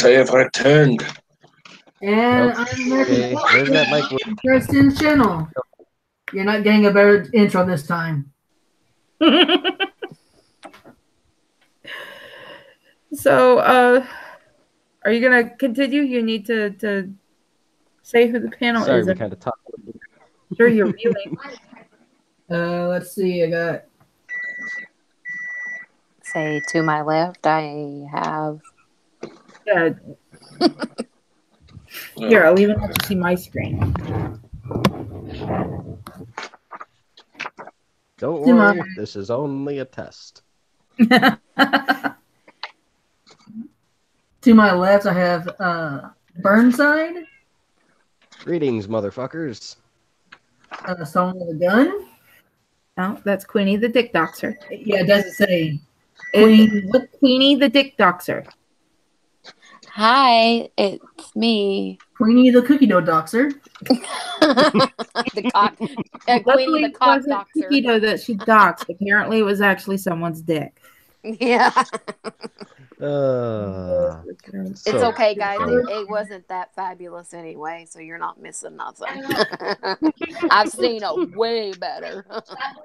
I have returned. And I'm Okay, where's that microwave? Preston's channel. You're not getting a better intro this time. So, are you gonna continue? You need to say who the panel Sorry, is. we kind of talked. Sure, you're viewing. Let's see. I got. Say to my left, I have. Yeah. Here, I'll even let you see my screen. Don't worry, this is only a test. To my left, I have Burnside. Greetings, motherfuckers. Someone with a gun. No, that's Queenie the Dick Doxer. Yeah, it doesn't say. Queenie the Dick Doxer. Hi, it's me. Queenie the Cookie Dough Doxer. The cock. Queenie the cock doxer. Cookie dough that she doxed. Apparently, it was actually someone's dick. Yeah. It's It's okay, guys. It wasn't that fabulous anyway, so you're not missing nothing. I've seen a way better. I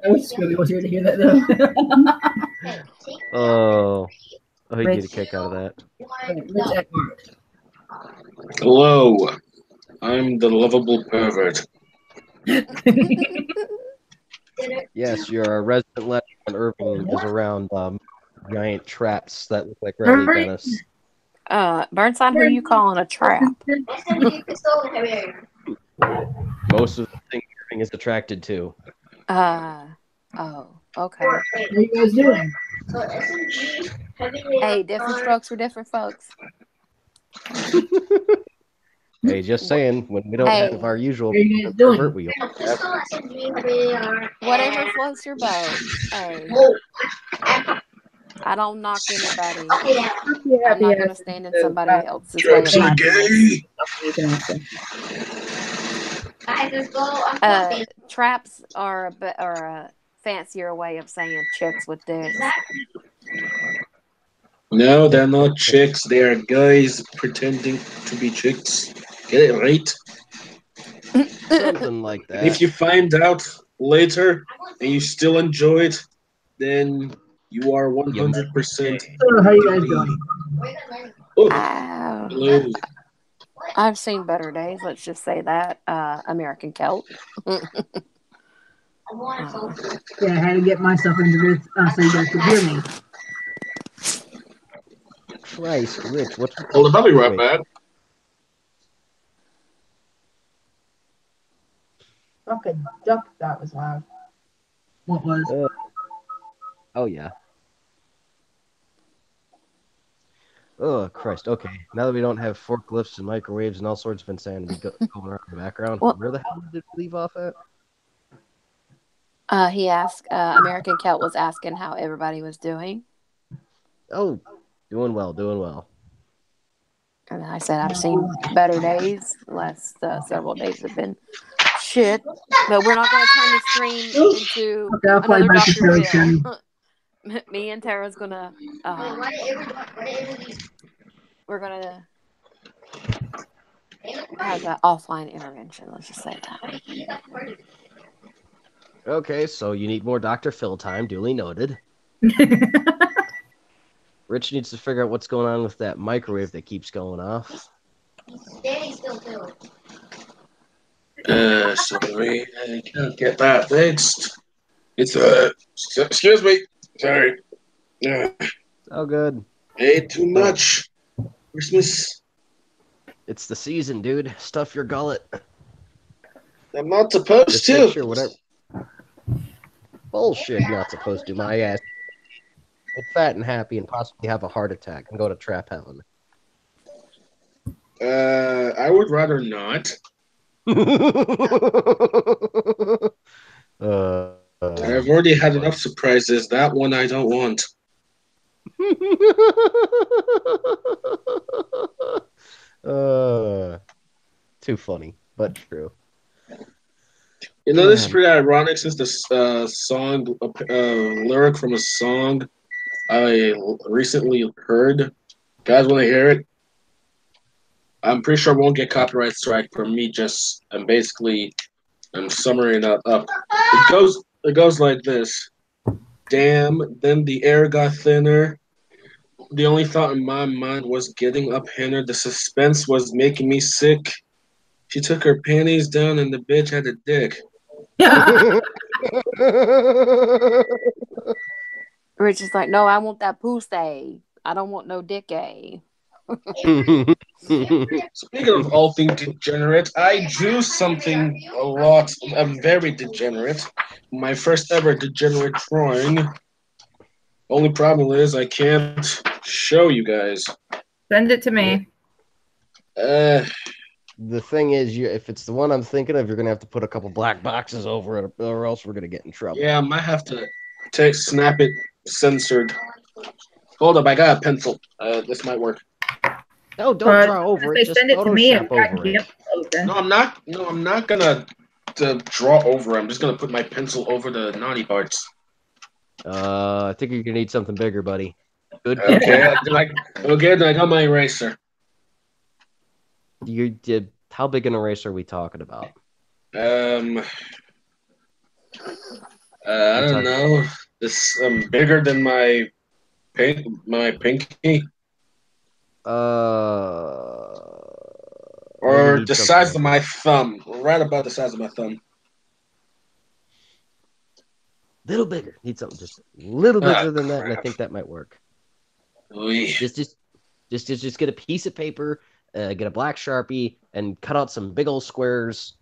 wish Scooby was here to hear that, though. He'd get a kick out of that. Hello, I'm the lovable pervert. Yes, you're a resident legend when Irving is around giant traps that look like Riley Dennis. Burnside, who are you calling a trap? Most of the things Irving is attracted to. Oh, okay. What are you guys doing? Hey, different strokes for different folks. Hey, just saying, when we don't have our usual pervert, we have. Whatever floats your boat. Hey. I don't knock anybody. I'm not going to stand in somebody else's way of happiness. Traps are a fancier way of saying chicks with dicks. No, they're not chicks. They are guys pretending to be chicks. Get it right? Something like that. If you find out later and you still enjoy it, then you are 100%. So, how you guys doing? Hello. I've seen better days. Let's just say that. American Celt. Yeah, I had to get myself into this so you guys could hear me. Christ, Rich, what's... Hold on, I'll be right back. Fucking duck, that was loud. What was? Oh, yeah. Oh, Christ. Okay. Now that we don't have forklifts and microwaves and all sorts of insanity going around in the background, where the hell did we leave off at? He asked, American Celt was asking how everybody was doing. Oh, doing well, doing well. And I said, I've seen better days. Last several days have been shit. But we're not going to turn the stream into another Dr. Phil. Me and Tara's going to... we're going to have an offline intervention. Let's just say that. Okay, so you need more Dr. Phil time. Duly noted. Rich needs to figure out what's going on with that microwave that keeps going off. Sorry, I can't get that fixed. It's excuse me, sorry. Oh, good. Ate too much. Christmas. It's the season, dude. Stuff your gullet. I'm not supposed Just to. make sure whatever. Bullshit, not supposed to. My ass. Get fat and happy and possibly have a heart attack and go to trap heaven. I would rather not. I've already had enough surprises. That one I don't want. Too funny, but true. You know, this is pretty ironic since the song, lyric from a song I recently heard. Guys, want to hear it? I'm pretty sure I won't get copyright strike for me. I'm summarizing that up. It goes like this. Damn. Then the air got thinner. The only thought in my mind was getting up Hannah. The suspense was making me sick. She took her panties down and the bitch had a dick. Rich is like, no, I want that pussy. I don't want no dick a. Speaking of all things degenerate, I drew something very degenerate. My first ever degenerate drawing. Only problem is I can't show you guys. Send it to me. The thing is, if it's the one I'm thinking of, you're gonna have to put a couple black boxes over it, or else we're gonna get in trouble. Yeah, I might have to snap it censored. Hold up, I got a pencil. This might work. No, don't draw over it. Just send it to me and Photoshop over it. No, I'm not. No, I'm not gonna draw over. I'm just gonna put my pencil over the naughty parts. I think you're gonna need something bigger, buddy. Good. Okay, then I got my eraser. You did. How big an eraser are we talking about? I don't know. This bigger than my pinky. Or the size of my thumb. Right about the size of my thumb. Little bigger. Need something just a little bigger than that, and I think that might work. Just get a piece of paper, get a black Sharpie, and cut out some big old squares.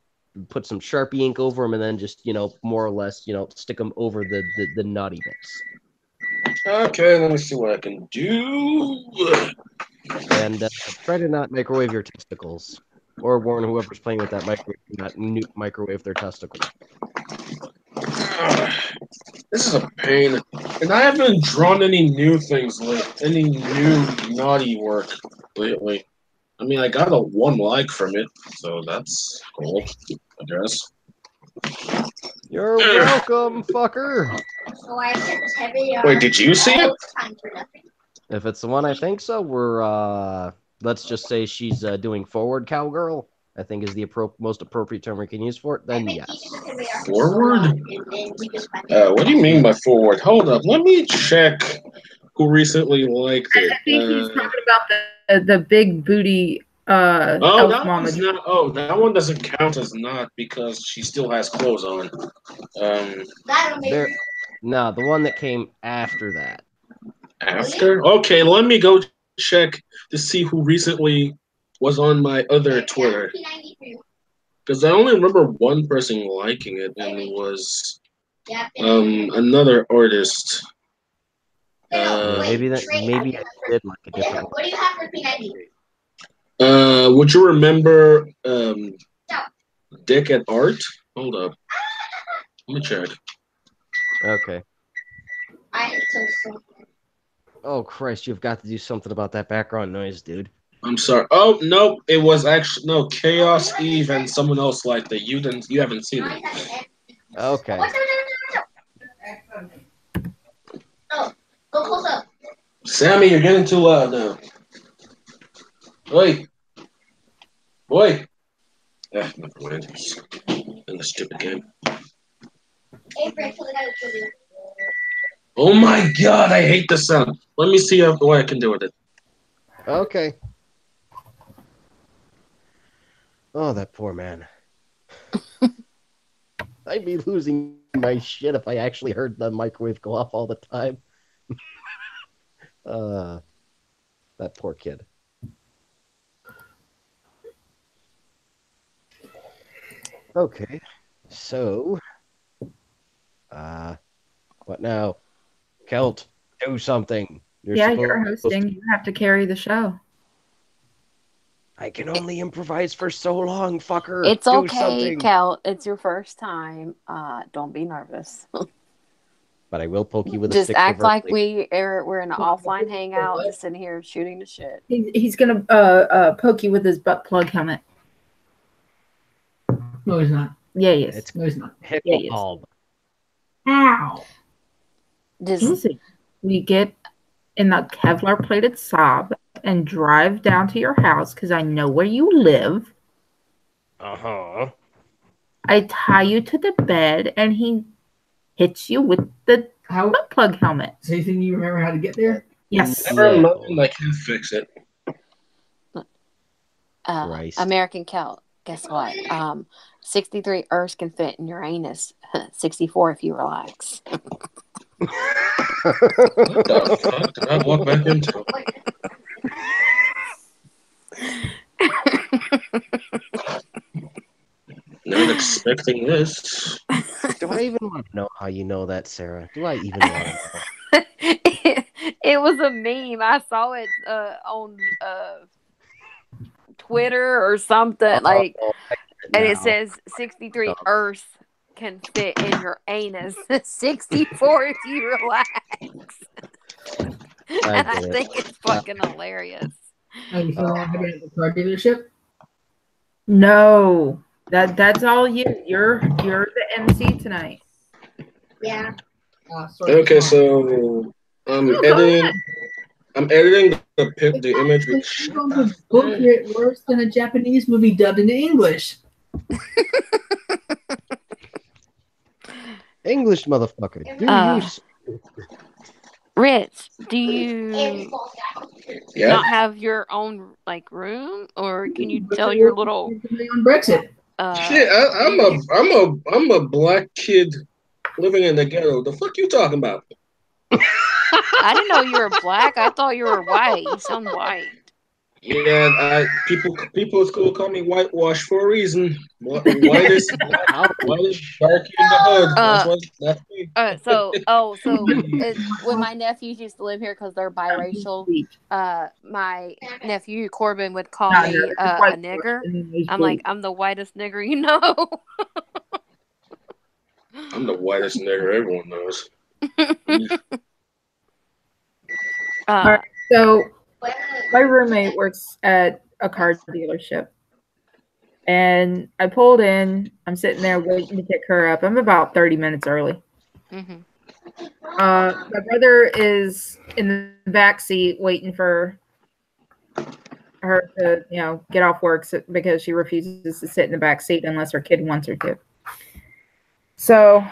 Put some Sharpie ink over them, and then just more or less stick them over the naughty bits. Okay, let me see what I can do. And try to not microwave your testicles, or warn whoever's playing with that microwave not microwave their testicles. This is a pain, and I haven't drawn any new things any new naughty work lately. I mean, I got a 1 like from it, so that's cool, I guess. You're welcome, fucker. Wait, did you see it? If it's the one I think so, we're let's just say she's doing forward cowgirl. I think is the most appropriate term we can use for it. Then yes. Forward? What do you mean by forward? Hold up, let me check who recently liked it. I think he's talking about the big booty. That one doesn't count as not because she still has clothes on. The one that came after that. After? Okay, let me go check to see who recently was on my other Twitter. Because I only remember one person liking it, and it was another artist. Maybe I did like a different one. What do you have for P90? Would you remember Dick at Art? Hold up. Let me check. Okay. Oh, Christ, you've got to do something about that background noise, dude. I'm sorry. Oh, no, it was actually, no, Chaos Eve and someone else liked it. You haven't seen it. Okay. Oh, go close up. Sammy, you're getting too loud now. Oi. Boy. Never mind. In the stupid game. Oh my god, I hate the sound. Let me see what I can do with it. Okay. Oh, that poor man. I'd be losing my shit if I actually heard the microwave go off all the time. That poor kid. Okay, so, what now? Kelt, do something. You're hosting. You have to carry the show. I can only improvise for so long, fucker. It's do okay, something. Cal. It's your first time. Don't be nervous. But I will poke you with a just stick. Just act like we're in an offline hangout, just sitting here shooting the shit. He's gonna poke you with his butt plug helmet. No, he's not. Yeah, he is. No, he's not. Hit Yeah, he is. bulb. Ow. Just we get in the Kevlar plated sob and drive down to your house because I know where you live. Uh-huh. I tie you to the bed and he hits you with the butt plug helmet. So you think you remember how to get there? Yes. Never No. mind, I can fix it. Christ. American Celt. Guess what? 63 Earths can fit in your anus. 64 if you relax. What the fuck did I walk back into? Not expecting this. Do I even want to know how you know that, Sarah? Do I even want to know? It was a meme. I saw it on Twitter or something. Like, and it says 63 Earths can fit in your anus. 64 if you relax. And I think it's fucking hilarious. Oh, you still want to be at the car dealership? No. That's all you. You're the MC tonight. Yeah. Okay, so I'm editing. I'm editing the image. You're going to butcher it worse than a Japanese movie dubbed into English. English, motherfucker. Do you? Rich, do you Yeah. not have your own like room, or can you tell your little on Brexit? Shit, I'm a black kid living in the ghetto. The fuck you talking about? I didn't know you were black. I thought you were white. You sound white. Yeah, people at school call me whitewash for a reason. White is dark in the hood. That's me. So when my nephews used to live here because they're biracial, my nephew Corbin would call me a nigger. I'm like, I'm the whitest nigger you know. I'm the whitest nigger everyone knows. So my roommate works at a car dealership. And I pulled in. I'm sitting there waiting to pick her up. I'm about 30 minutes early. Mm-hmm. My brother is in the back seat waiting for her to, get off work because she refuses to sit in the back seat unless her kid wants her to. So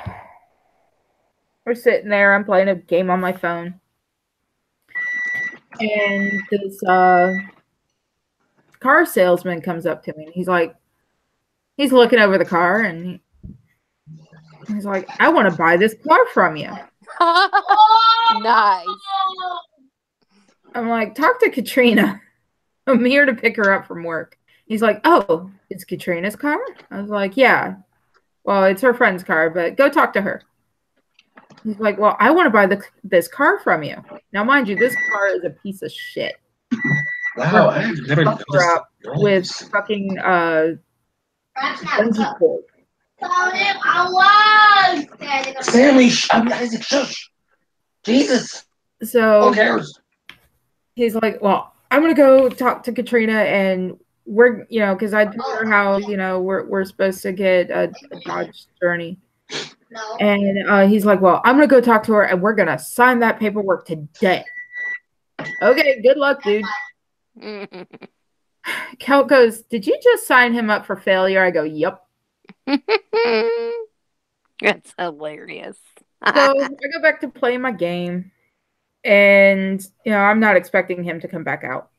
we're sitting there. I'm playing a game on my phone. And this car salesman comes up to me. And he's looking over the car and he's like, I want to buy this car from you. Nice. I'm like, talk to Katrina. I'm here to pick her up from work. He's like, oh, it's Katrina's car? I was like, yeah. Well, it's her friend's car, but go talk to her. He's like, well, I want to buy this car from you. Now, mind you, this car is a piece of shit. Wow, I've never noticed up with fucking bungee cord. Sammy, I'm Isaac. Shush. Jesus. So who cares? He's like, well, I'm gonna go talk to Katrina, and we're, because I told her how, we're supposed to get a Dodge Journey. No. And he's like, well, I'm gonna go talk to her, and we're gonna sign that paperwork today. Okay, good luck, dude. Kel goes, did you just sign him up for failure? I go, yep. That's hilarious. So I go back to play my game, and I'm not expecting him to come back out.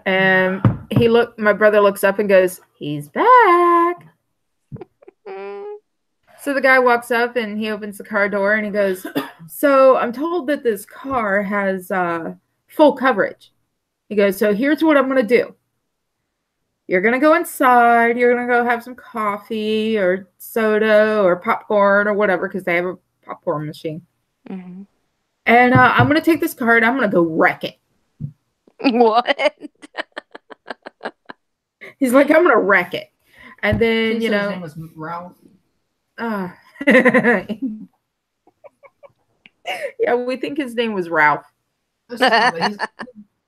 And my brother looks up and goes, he's back. So the guy walks up and he opens the car door and he goes, so I'm told that this car has full coverage. He goes, so here's what I'm going to do. You're going to go inside. You're going to go have some coffee or soda or popcorn or whatever, because they have a popcorn machine. Mm-hmm. And I'm going to take this car and I'm going to go wreck it. What? He's like, I'm going to wreck it. And then, His name was Ralph. Yeah, we think his name was Ralph. He's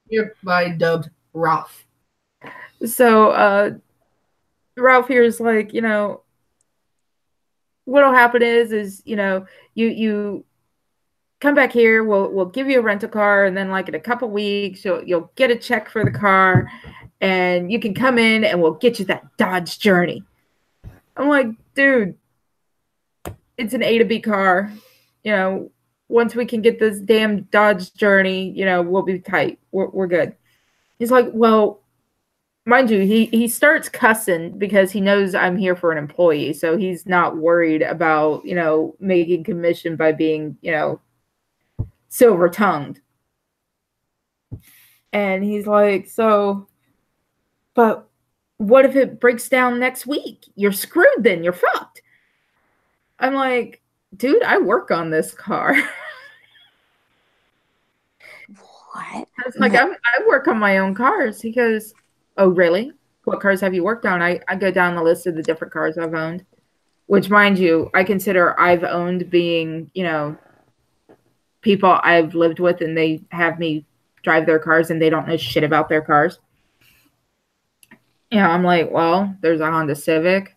hereby dubbed Ralph. So Ralph here is like, what'll happen is you come back here. We'll give you a rental car, and then like in a couple weeks, you'll get a check for the car, and you can come in, and we'll get you that Dodge Journey. I'm like, dude, it's an A to B car. You know, once we can get this damn Dodge Journey, you know, we'll be tight. We're good. He's like, well, mind you, he starts cussing because he knows I'm here for an employee. So he's not worried about, you know, making commission by being, you know, silver tongued. And he's like, so, but what if it breaks down next week? You're screwed then. You're fucked. I'm like, dude, I work on this car. What? I was like, I work on my own cars. He goes, oh, really? What cars have you worked on? I go down the list of the different cars I've owned, which, mind you, I consider I've owned being, you know, people I've lived with and they have me drive their cars and they don't know shit about their cars. Yeah, I'm like, well, there's a Honda Civic,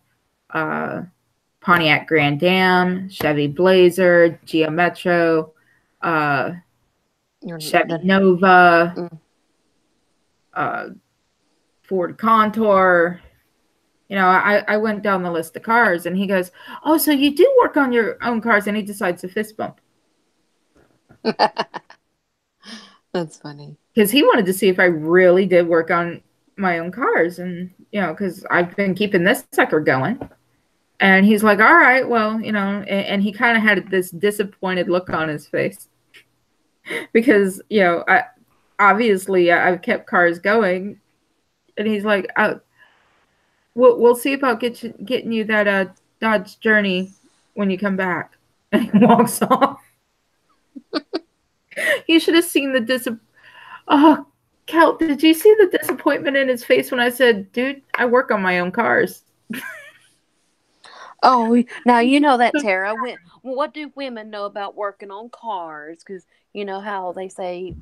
Pontiac Grand Am, Chevy Blazer, Geo Metro, Chevy Nova, Ford Contour. You know, I went down the list of cars and he goes, oh, so you do work on your own cars, and he decides to fist bump. That's funny. Because he wanted to see if I really did work on my own cars. And, you know, because I've been keeping this sucker going. And he's like, all right, well, you know, and he kind of had this disappointed look on his face. Because, you know, I've kept cars going. And he's like, we'll see about getting you that Dodge Journey when you come back. And he walks off. You should have seen the Oh, Cal, did you see the disappointment in his face when I said, dude, I work on my own cars? Oh, now you know that, Tara. What do women know about working on cars? Because you know how they say,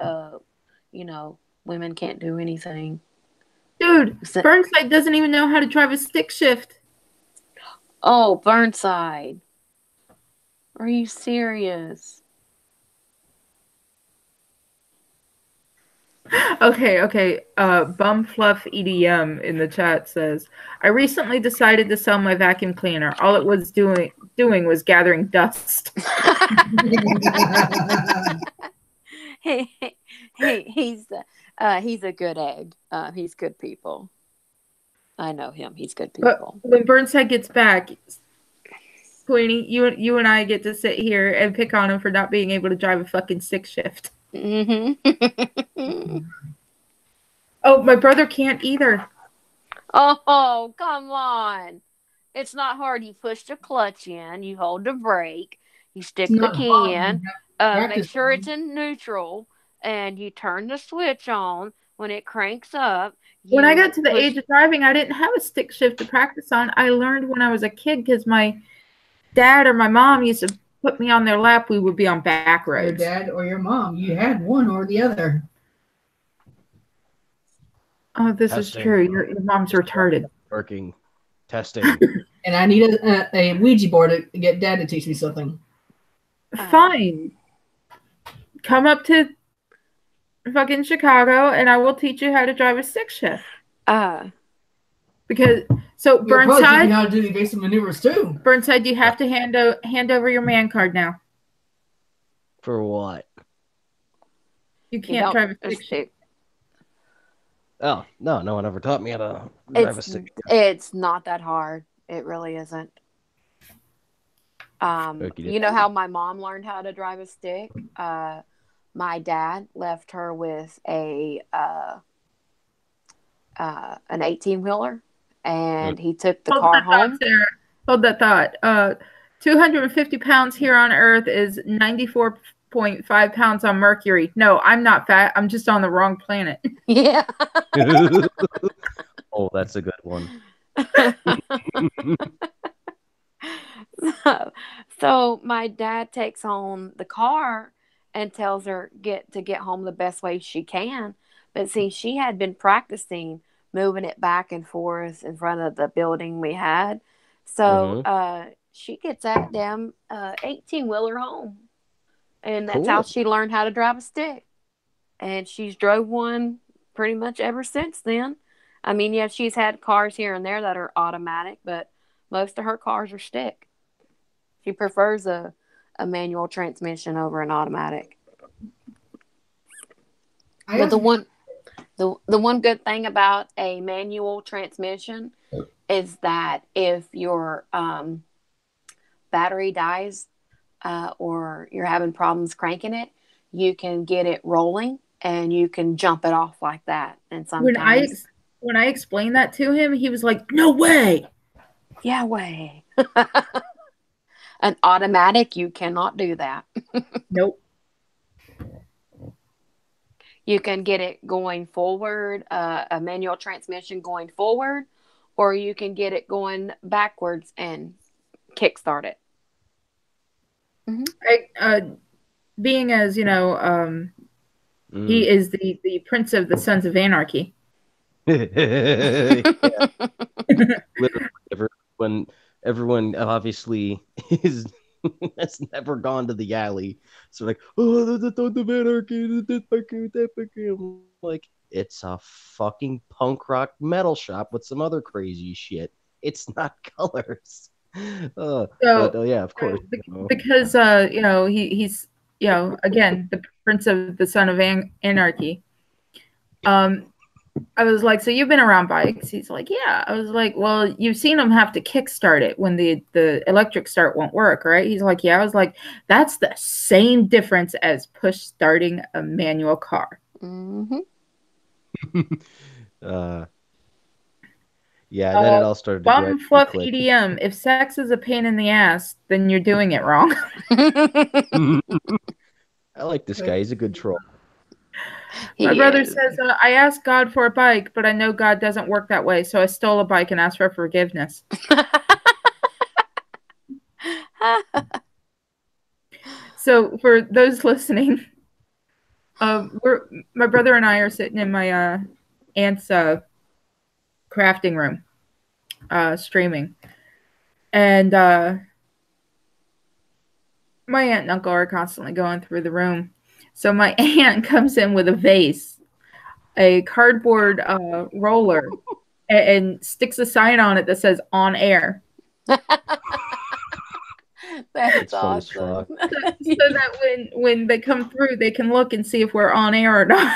you know, women can't do anything. Dude, Burnside doesn't even know how to drive a stick shift. Oh, Burnside. Are you serious? Okay. Bum Fluff EDM in the chat says, I recently decided to sell my vacuum cleaner. All it was doing was gathering dust. He's a good egg. He's good people. I know him. He's good people. But when Burnside gets back, Queenie, you and I get to sit here and pick on him for not being able to drive a fucking stick shift. Mm-hmm. Oh, my brother can't either. Oh, come on. It's not hard. You push the clutch in, you hold the brake, you stick the key in, make sure it's in neutral, and you turn the switch on. When it cranks up. When I got to the age of driving, I didn't have a stick shift to practice on. I learned when I was a kid because my dad or my mom used to put me on their lap. We would be on back roads. Your dad or your mom. You had one or the other. Oh, this is true. Your mom's retarded. Working. Testing. And I need a Ouija board to get Dad to teach me something. Fine. Come up to fucking Chicago and I will teach you how to drive a stick shift. Because so Burnside, how to do evasive maneuvers too. Burnside, you have to hand over your man card now. For what? You can't drive a stick shift. Oh, no one ever taught me how to drive a stick. It's not that hard. It really isn't. You know how my mom learned how to drive a stick? My dad left her with an 18-wheeler, and he took the car home. Hold that thought. 250 pounds here on Earth is 94.5 pounds on Mercury. No, I'm not fat. I'm just on the wrong planet. Yeah. Oh, that's a good one. So my dad takes home the car and tells her get home the best way she can. But see, she had been practicing moving it back and forth in front of the building we had. So she gets that damn 18-wheeler home. And that's how she learned how to drive a stick. And she's drove one pretty much ever since then. I mean, yeah, she's had cars here and there that are automatic, but most of her cars are stick. She prefers a manual transmission over an automatic. But the one good thing about a manual transmission is that if your battery dies or you're having problems cranking it, you can get it rolling and you can jump it off like that. And sometimes when I explained that to him, he was like, "No way." Yeah, way. An automatic, you cannot do that. Nope. You can get it going forward, a manual transmission going forward, or you can get it going backwards and kickstart it. Mm-hmm. Being as he is the prince of the Sons of Anarchy. Literally, everyone obviously has never gone to the alley, so like, oh, the Sons of Anarchy, I'm like, it's a fucking punk rock metal shop with some other crazy shit. It's not Colors. But yeah, of course. Because he's again the prince of the Son of Anarchy. I was like, so you've been around bikes? He's like, yeah. I was like, well, you've seen them have to kickstart it when the electric start won't work, right? He's like, yeah. I was like, that's the same difference as push starting a manual car. Mm-hmm. Yeah, then it all started to bum fluff EDM. If sex is a pain in the ass, then you're doing it wrong. I like this guy. He's a good troll. My brother says, I asked God for a bike, but I know God doesn't work that way, so I stole a bike and asked for forgiveness. So for those listening, my brother and I are sitting in my aunt's crafting room, streaming. And my aunt and uncle are constantly going through the room. So my aunt comes in with a vase, a cardboard roller, and sticks a sign on it that says "on air." That's awesome. So that when they come through, they can look and see if we're on air or not.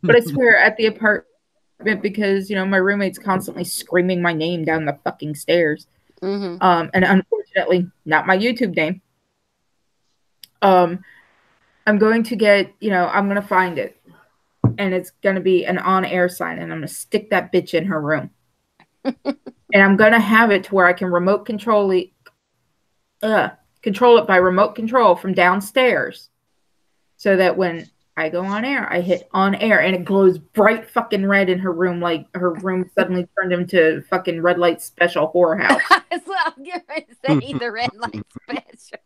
But I swear, at the apartment, because my roommate's constantly screaming my name down the fucking stairs, and unfortunately, not my YouTube name. I'm going to get, I'm going to find it, and it's going to be an on-air sign, and I'm going to stick that bitch in her room. And I'm going to have it to where I can remote control it by remote control from downstairs, so that when I go on air, I hit on air, and it glows bright fucking red in her room, like her room suddenly turned into fucking red light special whorehouse. That's what I'm going to say, the red light special.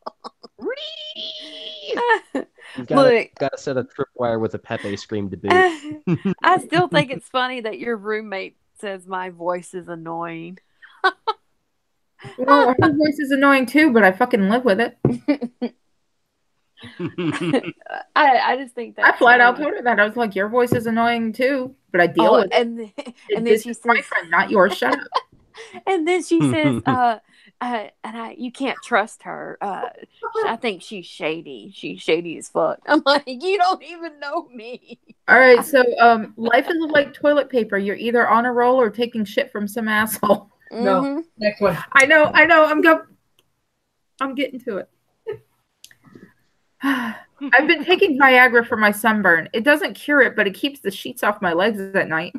Got to set a tripwire with a Pepe scream to boot. I still think it's funny that your roommate says my voice is annoying. Well, her voice is annoying too, but I fucking live with it. I just think that I flat out told her that. I was like, your voice is annoying too, but I deal with it. And then she says, my friend, not yours. Shut up. And then she says, you can't trust her. I think she's shady. She's shady as fuck. I'm like, you don't even know me. All right, so life is like toilet paper. You're either on a roll or taking shit from some asshole. Mm-hmm. No, next one. I know. I'm getting to it. I've been taking Viagra for my sunburn. It doesn't cure it, but it keeps the sheets off my legs at night.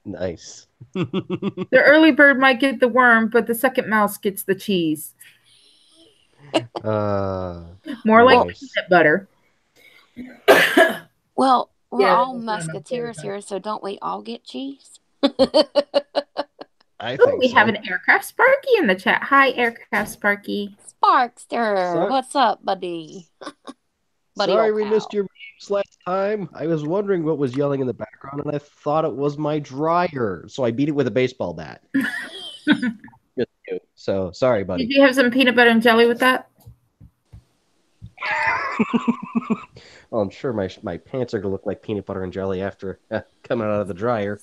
Nice. The early bird might get the worm, but the second mouse gets the cheese. More like peanut butter. Well, we're all musketeers here, so don't we all get cheese? I think we have an Aircraft Sparky in the chat. Hi, Aircraft Sparky. Sparkster, what's up, buddy? buddy Sorry old we pal. missed your memes last time. I was wondering what was yelling in the background, and I thought it was my dryer, so I beat it with a baseball bat. So sorry, buddy. Did you have some peanut butter and jelly with that? Well, I'm sure my pants are gonna look like peanut butter and jelly after coming out of the dryer.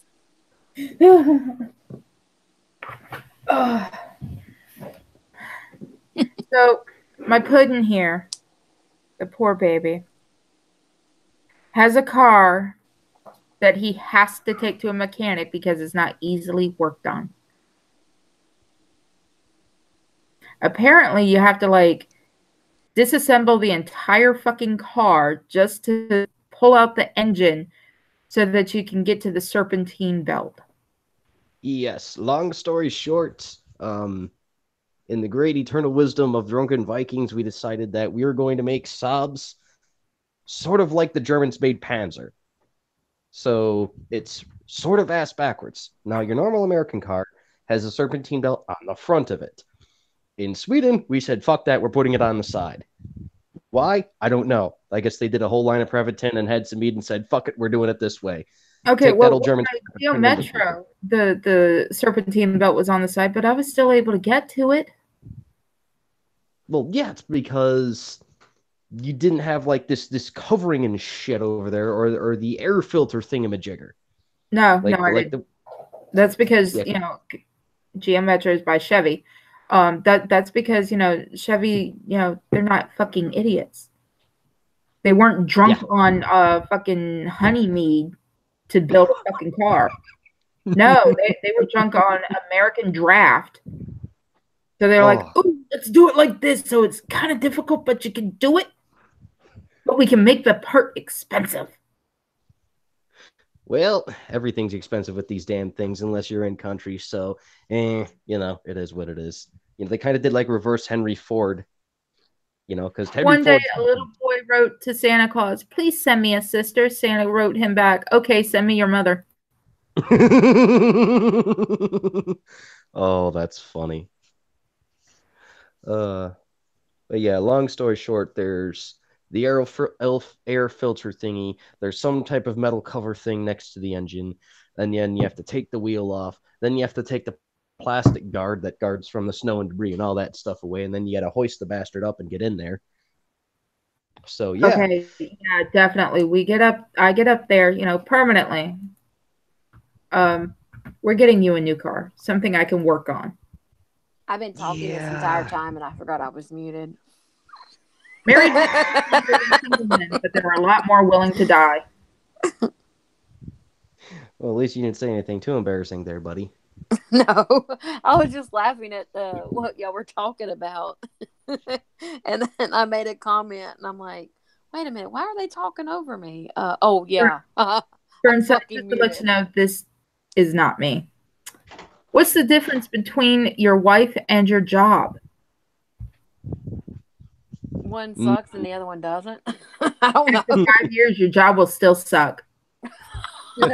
So my puddin' here, the poor baby, has a car that he has to take to a mechanic because it's not easily worked on. Apparently, you have to like disassemble the entire fucking car just to pull out the engine so that you can get to the serpentine belt. Yes, long story short, in the great eternal wisdom of drunken Vikings, we decided that we were going to make Saabs sort of like the Germans made Panzer. So it's sort of ass backwards. Now, your normal American car has a serpentine belt on the front of it. In Sweden, we said, fuck that, we're putting it on the side. Why? I don't know. I guess they did a whole line of Prevatin and had some meat and said, fuck it, we're doing it this way. Okay, Take that old German. Metro, the serpentine belt was on the side, but I was still able to get to it. Well, yeah, it's because you didn't have like this covering and shit over there, or the air filter thingamajigger. No, Like, no, I like didn't. That's because Yeah. GM Metro is by Chevy. That's because Chevy, they're not fucking idiots. They weren't drunk on fucking honey mead to build a fucking car. No, they were drunk on American Draft. So they're like, oh, let's do it like this. So it's kind of difficult, but you can do it. But we can make the part expensive. Well, everything's expensive with these damn things unless you're in country. So, it is what it is. They kind of did like reverse Henry Ford. Because One day a little boy wrote to Santa Claus, please send me a sister. Santa wrote him back, okay, send me your mother. Oh, that's funny. But yeah, long story short, there's the air filter thingy. There's some type of metal cover thing next to the engine. And then you have to take the wheel off. Then you have to take the plastic guard that guards from the snow and debris and all that stuff away. And then you got to hoist the bastard up and get in there. So, yeah. Okay, yeah, definitely. I get up there, permanently. We're getting you a new car, something I can work on. I've been talking this entire time and I forgot I was muted. Married men, but there are a lot more willing to die. Well, at least you didn't say anything too embarrassing there, buddy. No, I was just laughing at what y'all were talking about. And then I made a comment and I'm like, wait a minute, why are they talking over me? Oh, yeah. Turns out, just to let you know, this is not me. What's the difference between your wife and your job? One sucks and the other one doesn't. I don't know. After 5 years, your job will still suck. But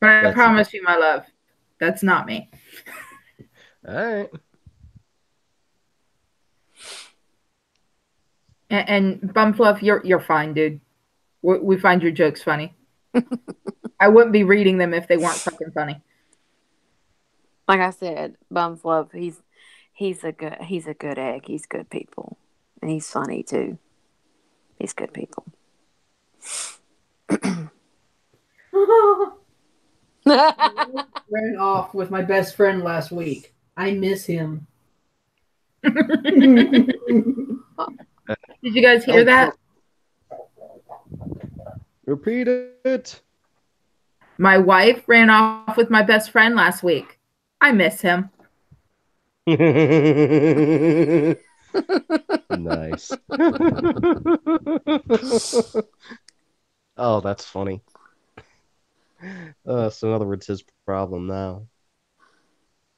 I promise you, my love, that's not me. All right. And Bumfluff, you're fine, dude. We find your jokes funny. I wouldn't be reading them if they weren't fucking funny. Like I said, Bumfluff, he's a good egg. He's good people, and he's funny too. He's good people. Ran off with my best friend last week. I miss him. Did you guys hear that? Repeat it. My wife ran off with my best friend last week. I miss him. Nice. Oh, that's funny. So in other words, his problem now.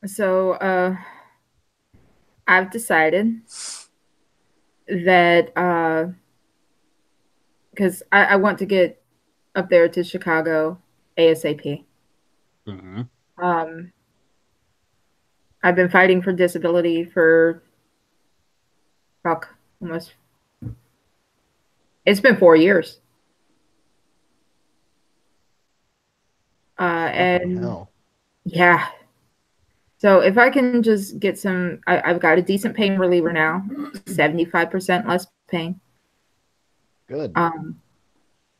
So I've decided that because I want to get up there to Chicago ASAP. Mm-hmm. I've been fighting for disability for Fuck, almost. It's been 4 years. And hell. yeah. So if I can just get some, I've got a decent pain reliever now, 75% less pain. Good.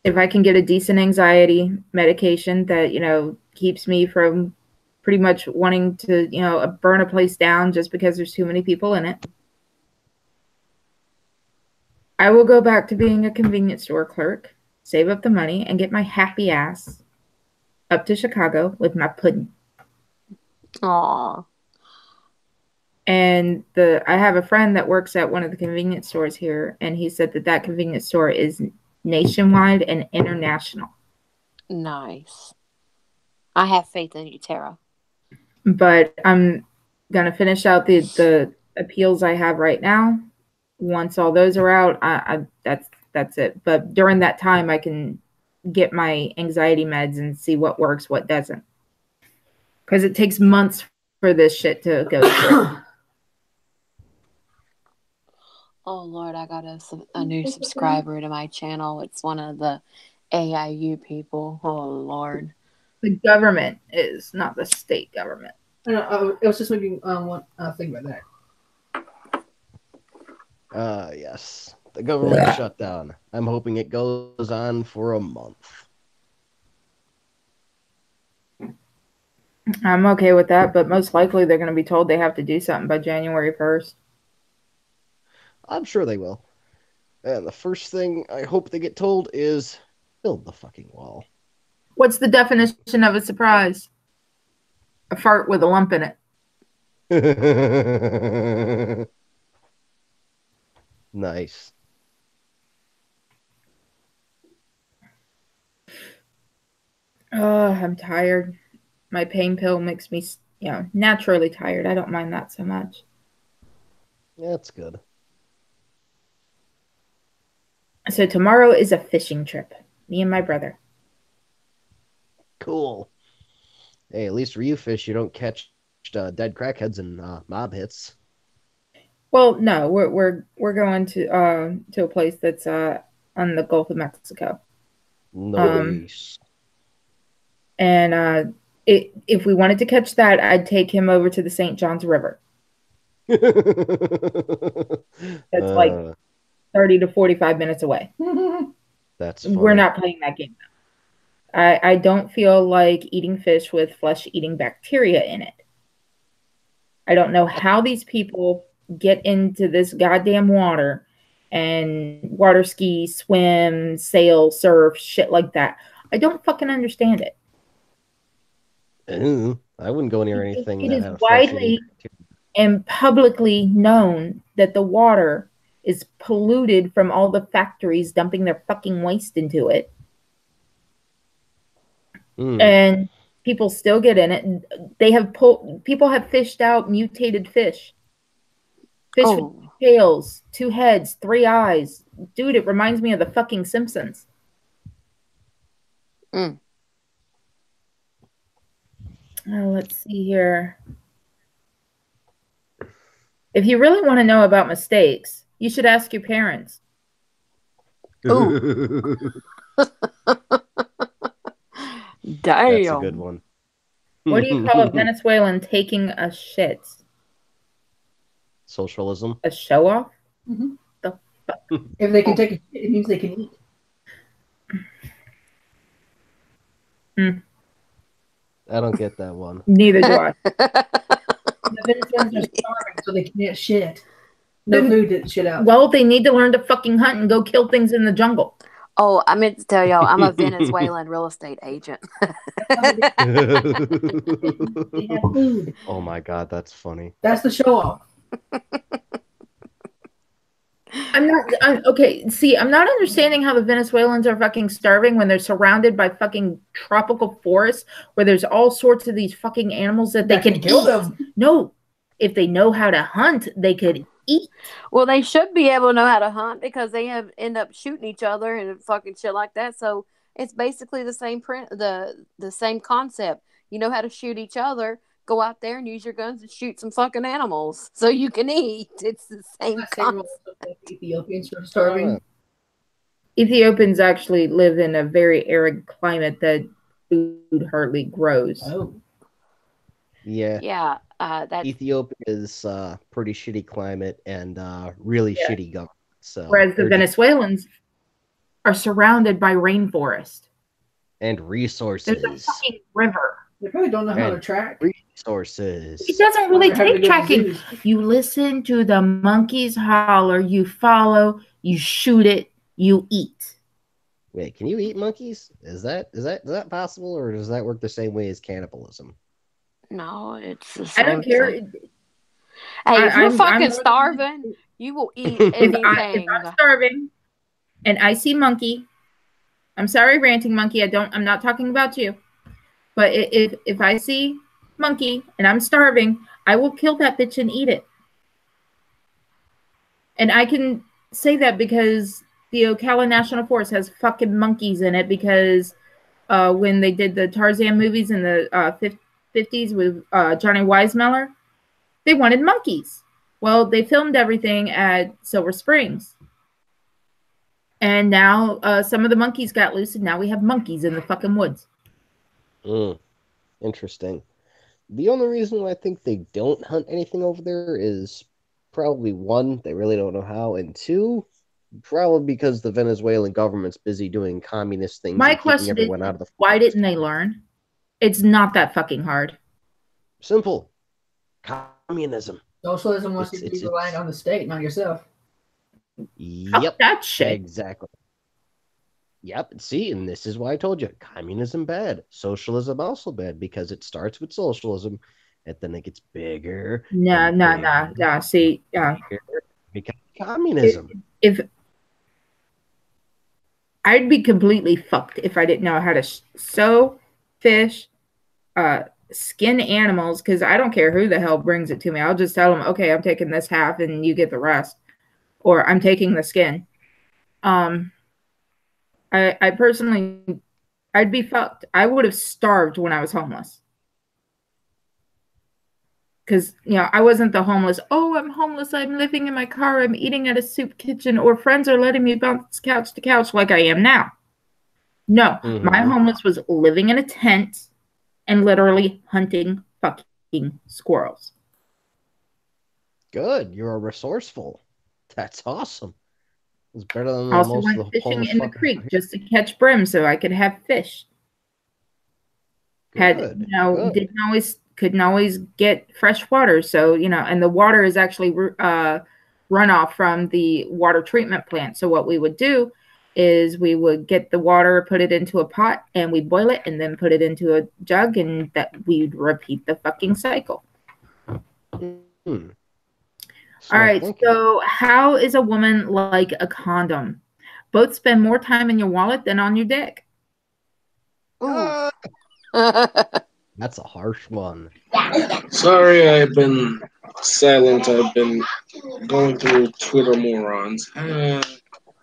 If I can get a decent anxiety medication that, keeps me from pretty much wanting to, burn a place down just because there's too many people in it, I will go back to being a convenience store clerk, save up the money, and get my happy ass up to Chicago with my pudding. Aw. And I have a friend that works at one of the convenience stores here, and he said that convenience store is nationwide and international. Nice. I have faith in you, Tara. But I'm gonna finish out the appeals I have right now. Once all those are out, that's it. But during that time, I can get my anxiety meds and see what works, what doesn't, because it takes months for this shit to go through. Oh Lord, I got a new subscriber to my channel. It's one of the AIU people. Oh Lord. The government is not the state government. I know, it was just making one thing about that. Yes. The government shutdown. I'm hoping it goes on for a month. I'm okay with that, but most likely they're going to be told they have to do something by January 1st. I'm sure they will. And the first thing I hope they get told is build the fucking wall. What's the definition of a surprise? A fart with a lump in it. Nice. Oh, I'm tired. My pain pill makes me, naturally tired. I don't mind that so much. That's good. So tomorrow is a fishing trip. Me and my brother. Cool. Hey, at least where you fish, you don't catch dead crackheads and mob hits. Well, no, we're going to a place that's on the Gulf of Mexico. Nice. And if we wanted to catch that, I'd take him over to the St. Johns River. That's like 30 to 45 minutes away. That's funny. We're not playing that game. I don't feel like eating fish with flesh-eating bacteria in it. I don't know how these people get into this goddamn water and water ski, swim, sail, surf, shit like that. I don't fucking understand it. I wouldn't go near anything It that is had a widely and publicly known that the water is polluted from all the factories dumping their fucking waste into it. And people still get in it. People have fished out mutated fish. Fish with 2 tails, 2 heads, 3 eyes. Dude, it reminds me of the fucking Simpsons. Let's see here. If you really want to know about mistakes, you should ask your parents. Ooh. Damn. That's a good one. What do you call a Venezuelan taking a shit? Socialism. A show off? Mm-hmm. The fuck? If they can take a shit, it means they can eat. I don't get that one. Neither do I. The Venezuelans are starving, so they can't shit. No food to shit out. Well, they need to learn to fucking hunt and go kill things in the jungle. Oh, I meant to tell y'all, I'm a Venezuelan real estate agent. They have food. Oh my god, that's funny. That's the show off. I'm not understanding how the Venezuelans are fucking starving when they're surrounded by fucking tropical forests where there's all sorts of these fucking animals that they can kill eat. them. No, if they know how to hunt, they could eat. Well, they should be able to know how to hunt because they end up shooting each other and fucking shit like that. So it's basically the same the same concept. You know how to shoot each other. go out there and use your guns and shoot some fucking animals so you can eat. It's the same concept. Ethiopians are starving. Ethiopians actually live in a very arid climate that food hardly grows. Oh. Yeah. Yeah. That Ethiopia is pretty shitty climate and really shitty government. So whereas the Venezuelans are surrounded by rainforest and resources. There's a fucking river. They probably don't know how to track. Resources. It doesn't really take tracking. You listen to the monkeys holler, you follow, you shoot it, you eat. Wait, can you eat monkeys? Is that possible, or does that work the same way as cannibalism? No, it's the same I don't care. thing. Hey, if you're fucking starving, you will eat anything. If I'm starving and I see monkey, I'm sorry, ranting monkey. I'm not talking about you. But if I see monkey and I'm starving, I will kill that bitch and eat it. And I can say that because the Ocala National Forest has fucking monkeys in it because when they did the Tarzan movies in the 50s with Johnny Weissmuller, they wanted monkeys. Well, they filmed everything at Silver Springs. And now some of the monkeys got loose, and now we have monkeys in the fucking woods. Interesting. The only reason why I think they don't hunt anything over there is probably one, they really don't know how, and two, probably because the Venezuelan government's busy doing communist things. My question is, why didn't they learn? It's not that fucking hard. Simple. Communism. Socialism wants you to be relying on the state, not yourself. Yep. That shit. Exactly. Yep. See, and this is why I told you, communism bad. Socialism also bad because it starts with socialism and then it gets bigger. No. See, because communism. If I'd be completely fucked if I didn't know how to sew, fish, skin animals, because I don't care who the hell brings it to me. I'll just tell them, okay, I'm taking this half and you get the rest. Or I'm taking the skin. I personally, I'd be fucked. I would have starved when I was homeless. Because, I wasn't the homeless. Oh, I'm homeless. I'm living in my car. I'm eating at a soup kitchen. Or friends are letting me bounce couch to couch like I am now. No, my homeless was living in a tent and literally hunting fucking squirrels. Good. You're resourceful. That's awesome. It's better than also most went of the fishing in the creek just to catch brim so I could have fish. Couldn't always get fresh water, so and the water is actually runoff from the water treatment plant. So what we would do is we would get the water, put it into a pot, and we boil it, and then put it into a jug, and that we'd repeat the fucking cycle. All right, so how is a woman like a condom? Both spend more time in your wallet than on your dick. That's a harsh one. Sorry, I've been silent. I've been going through Twitter morons. What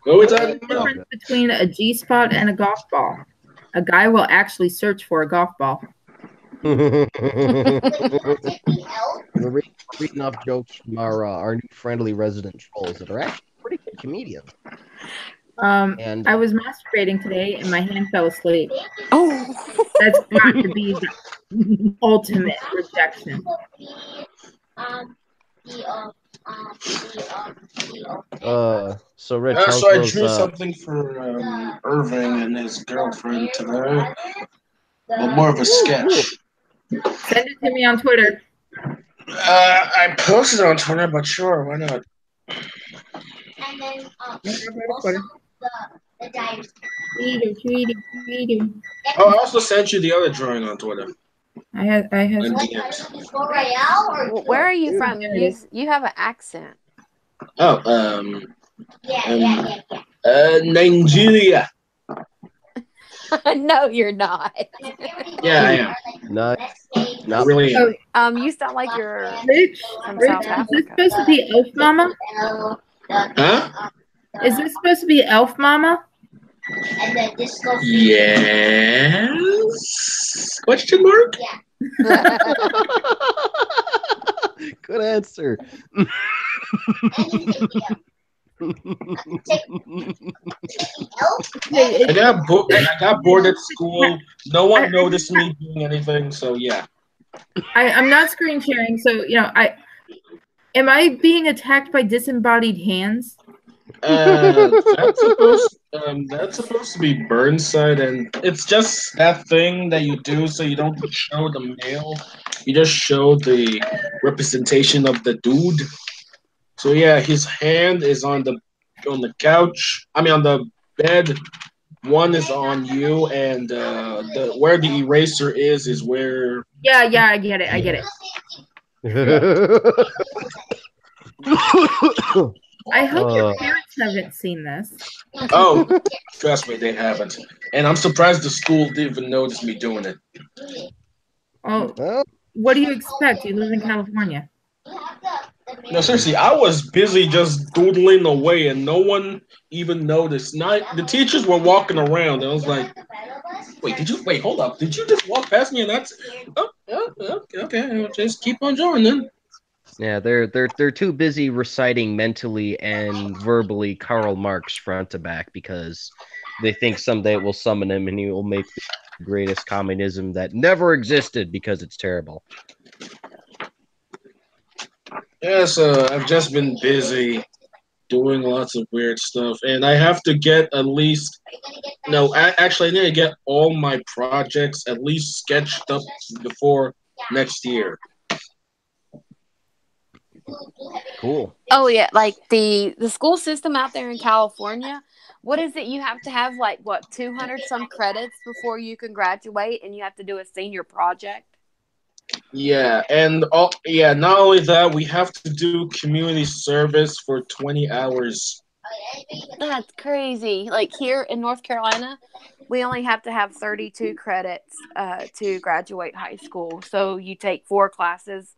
are we talking about? The difference between a G-spot and a golf ball. A guy will actually search for a golf ball. We're reading off jokes from our new friendly resident trolls that are actually pretty good comedians. And I was masturbating today and my hand fell asleep. Oh, that's got to be the ultimate rejection. So Rich, so I drew something for Irving and his girlfriend today. Well, more of a sketch. Send it to me on Twitter. I posted it on Twitter, but sure, why not? And then also the diaries. Oh, I also sent you the other drawing on Twitter. I had. Where are you from? You have an accent. Oh, Nigeria. No, you're not. Yeah, I am. Not really. You sound like you're from South Africa. Is this supposed to be Elf Mama? Huh? Is this supposed to be Elf Mama? Yes. Yes? Question mark? Yeah. Good answer. I got bored at school. No one noticed me doing anything, so yeah. I'm not screen sharing, so am I being attacked by disembodied hands? That's supposed to be Burnside, and it's just that thing that you do so you don't show the male. You just show the representation of the dude. So yeah, his hand is on the couch. I mean on the bed. One is on you, and the where the eraser is where. Yeah, I get it. I get it. I hope your parents haven't seen this. Oh, trust me, they haven't. And I'm surprised the school didn't even notice me doing it. Oh, what do you expect? You live in California. No, seriously, I was busy just doodling away, and no one even noticed. Not the teachers were walking around, and I was like, "Wait, hold up! Did you just walk past me?" And that's, okay, I'll just keep on going then. Yeah, they're too busy reciting mentally and verbally Karl Marx front to back because they think someday it will summon him and he will make the greatest communism that never existed because it's terrible. Yeah, so I've just been busy doing lots of weird stuff, and I have to get at least. No, actually, I need to get all my projects at least sketched up before next year. Cool. Oh yeah, like the school system out there in California. What is it? You have to have like what 200 some credits before you can graduate, and you have to do a senior project. Yeah, and not only that, we have to do community service for 20 hours. That's crazy. Like here in North Carolina, we only have to have 32 credits to graduate high school. So you take 4 classes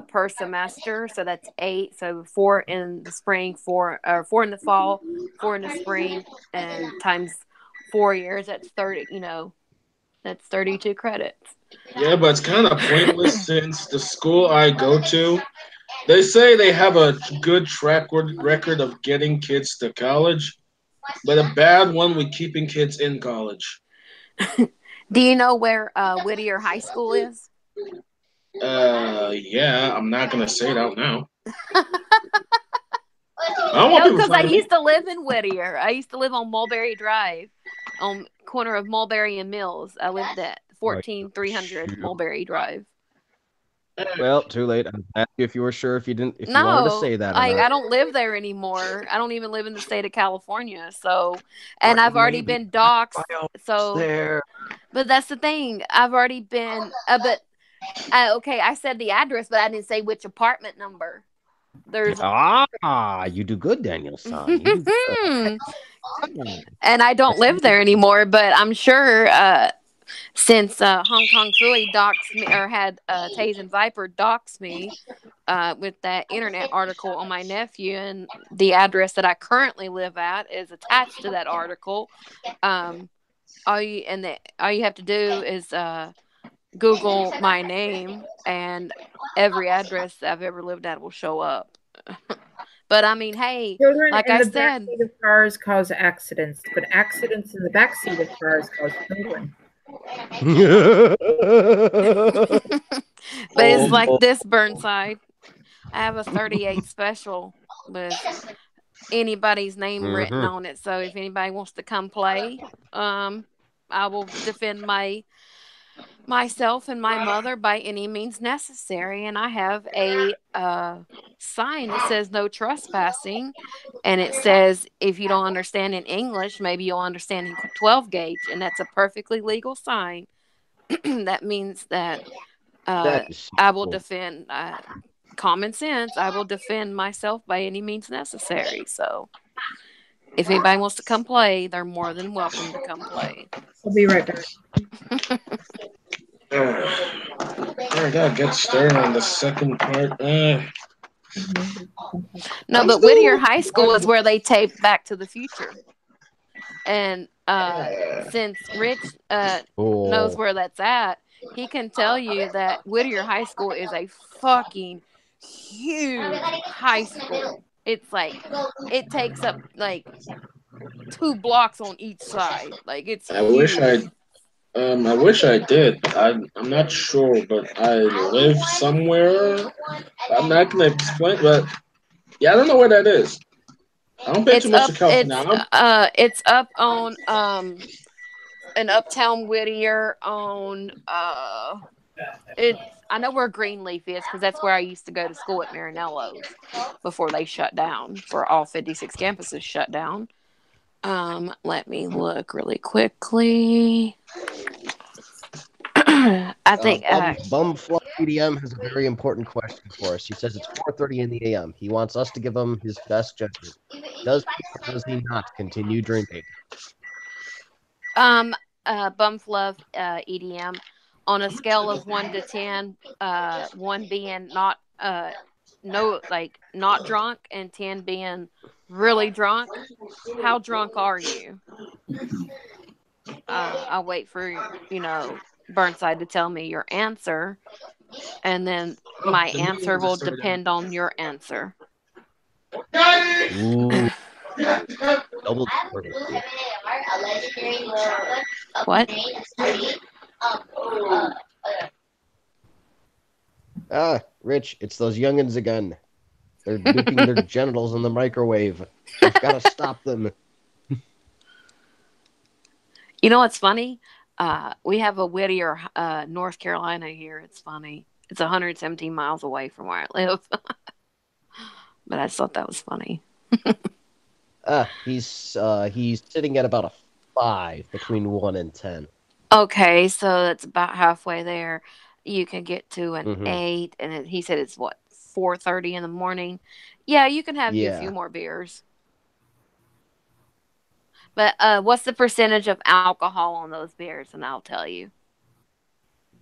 per semester. So that's 8. So 4 in the spring, 4 in the fall, 4 in the spring, and times 4 years. That's 30. That's 32 credits. Yeah, but it's kind of pointless since the school I go to, they say they have a good track record of getting kids to college, but a bad one with keeping kids in college. Do you know where Whittier High School is? Yeah, I'm not gonna say it out now. No, because I used to live in Whittier. I used to live on Mulberry Drive, on corner of Mulberry and Mills. I lived at 14300 Mulberry Drive. Well, too late. I asked you if you were sure if you wanted to say that. I don't live there anymore. I don't even live in the state of California. So, and I've already been doxxed. So, there. But that's the thing. I've already been. Okay, I said the address, but I didn't say which apartment number. You do good, Daniel-san. You do good. And I don't live there anymore, but I'm sure since Hong Kong Philly doxed me, or had Taze and Viper dox me with that internet article on my nephew, and the address that I currently live at is attached to that article. All you have to do is Google my name, and every address I've ever lived at will show up. But I mean, hey, children like in I the said, backseat of cars cause accidents, but accidents in the backseat of cars cause children. But it's like this, Burnside. I have a 38 special with anybody's name written on it. So if anybody wants to come play, I will defend myself and my mother by any means necessary. And I have a sign that says no trespassing, and it says if you don't understand in English, maybe you'll understand in 12 gauge, and that's a perfectly legal sign. That means that I will defend common sense. I will defend myself by any means necessary. So if anybody wants to come play, they're more than welcome to come play. I'll be right back. I gotta get started on the second part. No, but Whittier High School is where they taped Back to the Future. And since Rich knows where that's at, he can tell you that Whittier High School is a fucking huge high school. It's like it takes up like 2 blocks on each side. Like it's I wish huge. I wish I did. I'm not sure, but I live somewhere. I'm not gonna explain, but yeah, I don't know where that is. I don't pay too It's much up. to California. It's up on in Uptown Whittier on it's I know where Greenleaf is because that's where I used to go to school at Marinello's before they shut down, for all 56 campuses shut down. Let me look really quickly. I think Bumfluff EDM has a very important question for us. He says it's 4:30 in the a.m. He wants us to give him his best judgment. Does he or does he not continue drinking? Bumfluff EDM on a scale of 1 to 10, 1 being not no like not drunk and 10 being really drunk. How drunk are you? I'll wait for Burnside to tell me your answer, and then Oh, my the meeting answer just will started. depend on your answer. Ooh, double What? Rich, it's those youngins again. They're nuking their genitals in the microwave. We've got to stop them. You know what's funny? We have a Whittier, North Carolina here. It's funny. It's 117 miles away from where I live. But I just thought that was funny. He's sitting at about a 5 between 1 and 10. Okay, so that's about halfway there. You can get to an 8, and he said it's what, 4:30 in the morning. Yeah, you can have you a few more beers. But what's the percentage of alcohol on those beers? And I'll tell you.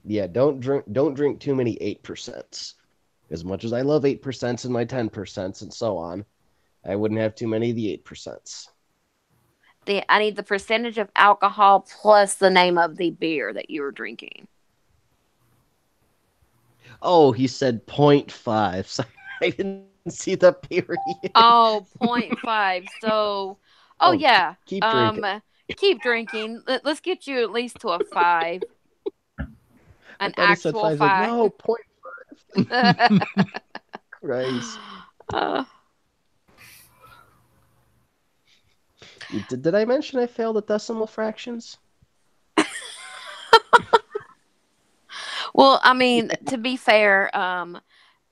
Yeah, don't drink too many 8%. As much as I love 8% and my 10% and so on, I wouldn't have too many of the 8%. I need the percentage of alcohol plus the name of the beer that you were drinking. Oh, he said 0.5. So I didn't see the period. Oh, 0.5. So, yeah. Keep drinking. Keep drinking. Let's get you at least to a 5. An actual 5. Like, no, 0.5. Christ. Did I mention I failed at decimal fractions? Well, I mean, to be fair,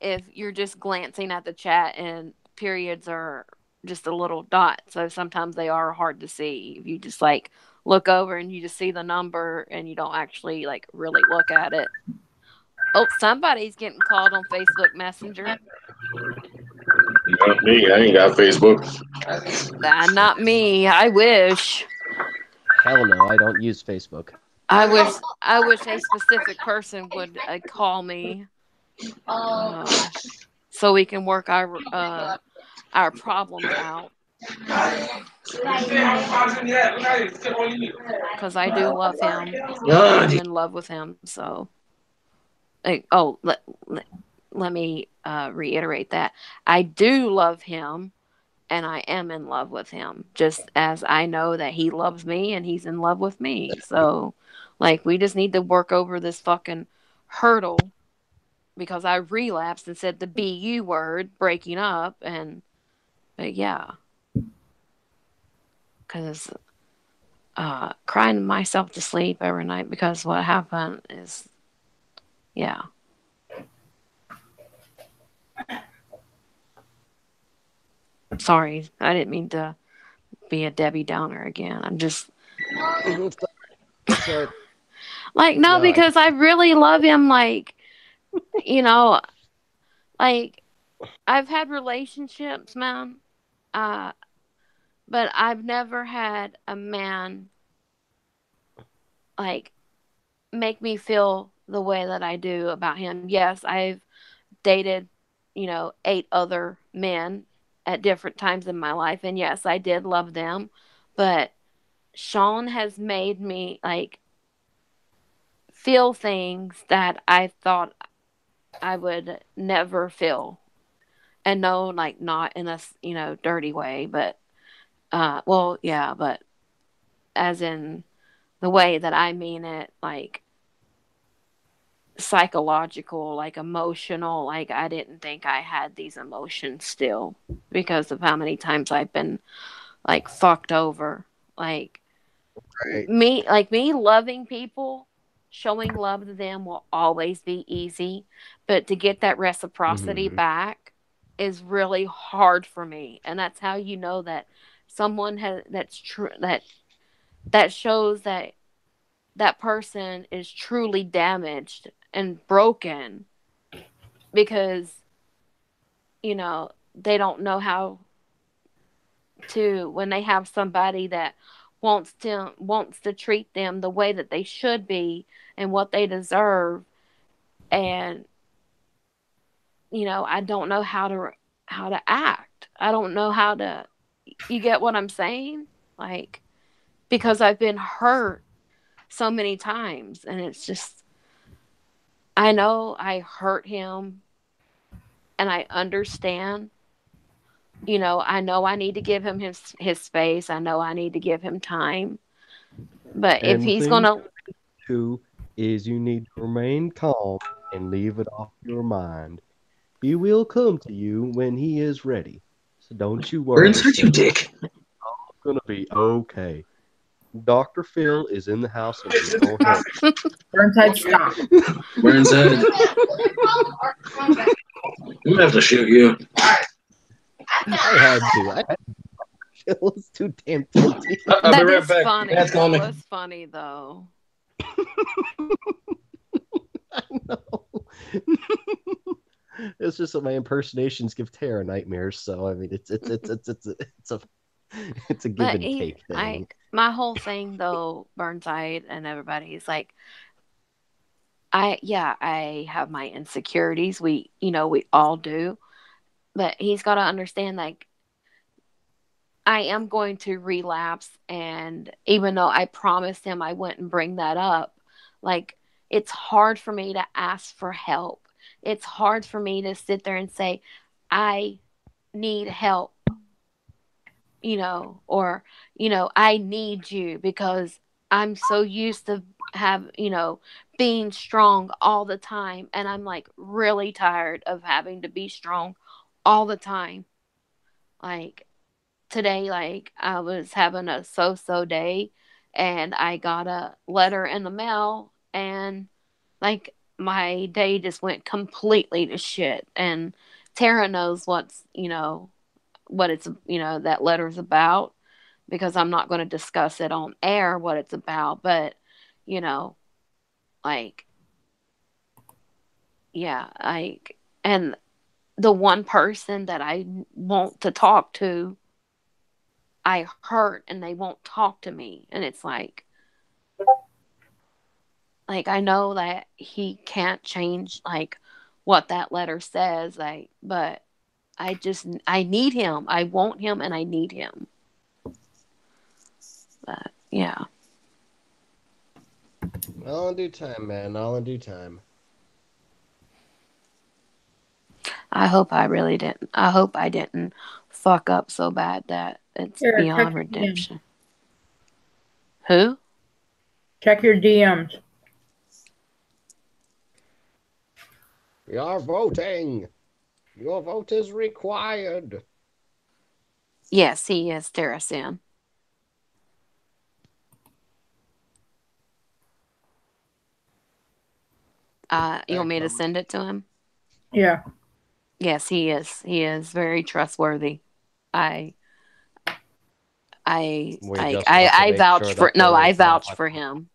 if you're just glancing at the chat and periods are just a little dot, so sometimes they are hard to see. If you just like look over and you just see the number and you don't actually like really look at it. Oh, somebody's getting called on Facebook Messenger. Not me. I ain't got Facebook. Not me. I wish. Hell no, I don't use Facebook. I wish a specific person would call me, so we can work our problems out. Because I do love him. I'm in love with him. So, let me reiterate that I do love him. And I am in love with him, just as I know that he loves me and he's in love with me. So, like, we just need to work over this fucking hurdle, because I relapsed and said the BU word, breaking up. But yeah. Because crying myself to sleep every night because what happened is, yeah. Sorry, I didn't mean to be a Debbie Downer again. I'm just like, no, because I really love him. Like, like I've had relationships, man, but I've never had a man like make me feel the way that I do about him. Yes, I've dated, 8 other men at different times in my life, and yes, I did love them, but Sean has made me like feel things that I thought I would never feel. And no, like not in a, dirty way, but well, yeah, but as in the way that I mean it, like psychological, like emotional, like I didn't think I had these emotions still because of how many times I've been like fucked over. Like Right. me loving people, showing love to them will always be easy, but to get that reciprocity Mm-hmm. back is really hard for me. And that's how you know that someone has that's true that shows that that person is truly damaged and broken because they don't know how to when they have somebody that wants to treat them the way that they should be and what they deserve. And I don't know how to act. I don't know how to, you get what I'm saying? Like, because I've been hurt so many times, and it's just, I know I hurt him, and I understand. I know I need to give him his space. I know I need to give him time. But if And the he's thing gonna, too is you need to remain calm and leave it off your mind. He will come to you when he is ready. So don't you We're worry, inside you, Phil. dick. It's gonna be okay. Dr. Phil is in the house and he will help. Burnside, stop. We're inside. I'm gonna have to shoot you. I had to. It was too damn tempting. I'll be that right is back. funny. Dad's That calling me. was funny though. I know. It's just that my impersonations give Tara nightmares. So I mean, it's a give But and take thing. like my whole thing though, Burnside and everybody is like, I have my insecurities. We all do. But he's got to understand, like, I am going to relapse. And even though I promised him I wouldn't bring that up, like, it's hard for me to ask for help. It's hard for me to sit there and say, I need help, or, I need you because I'm so used to being strong all the time. And I'm like really tired of having to be strong all the time. Like, today, like I was having a so day and I got a letter in the mail, and like my day just went completely to shit. And Tara knows what it's, that letter's about, because I'm not going to discuss it on air what it's about. But, you know, like, yeah, like, and the one person that I want to talk to, I hurt and they won't talk to me. And it's like I know that he can't change like what that letter says, like, but I need him. I want him and I need him. But yeah. All in due time, man. All in due time. I hope I didn't fuck up so bad that it's Here, beyond check your redemption. Who? Check your DMs. We are voting. Your vote is required. Yes, he is Terrasin. You want me to send it to him? Yeah. Yes, he is. He is very trustworthy. I vouch for no, I vouch for him.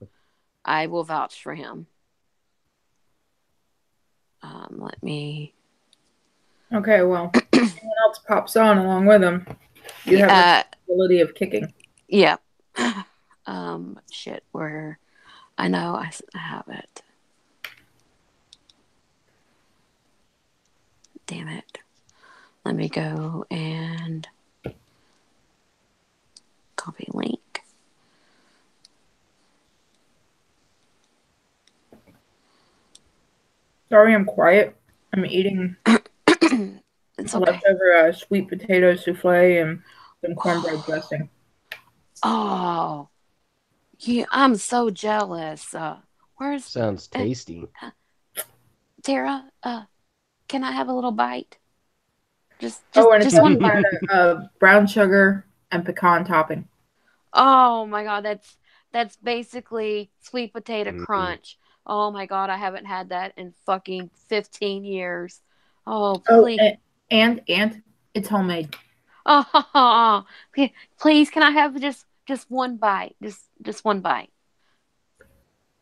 I will vouch for him. Let me. Okay, well, someone else pops on along with him. You have the ability of kicking. Yeah. Shit. Where I know I have it. Damn it. Let me go and copy link. Sorry, I'm quiet. I'm eating It's okay. leftover sweet potato souffle and some cornbread dressing. Oh, I'm so jealous. Where's Sounds tasty. Tara? Can I have a little bite? Just and it's one got bite. Brown sugar and pecan topping. Oh my god, that's basically sweet potato crunch. Oh my god, I haven't had that in fucking 15 years. Oh, please. Oh, and it's homemade. Oh, please, can I have just one bite? Just one bite.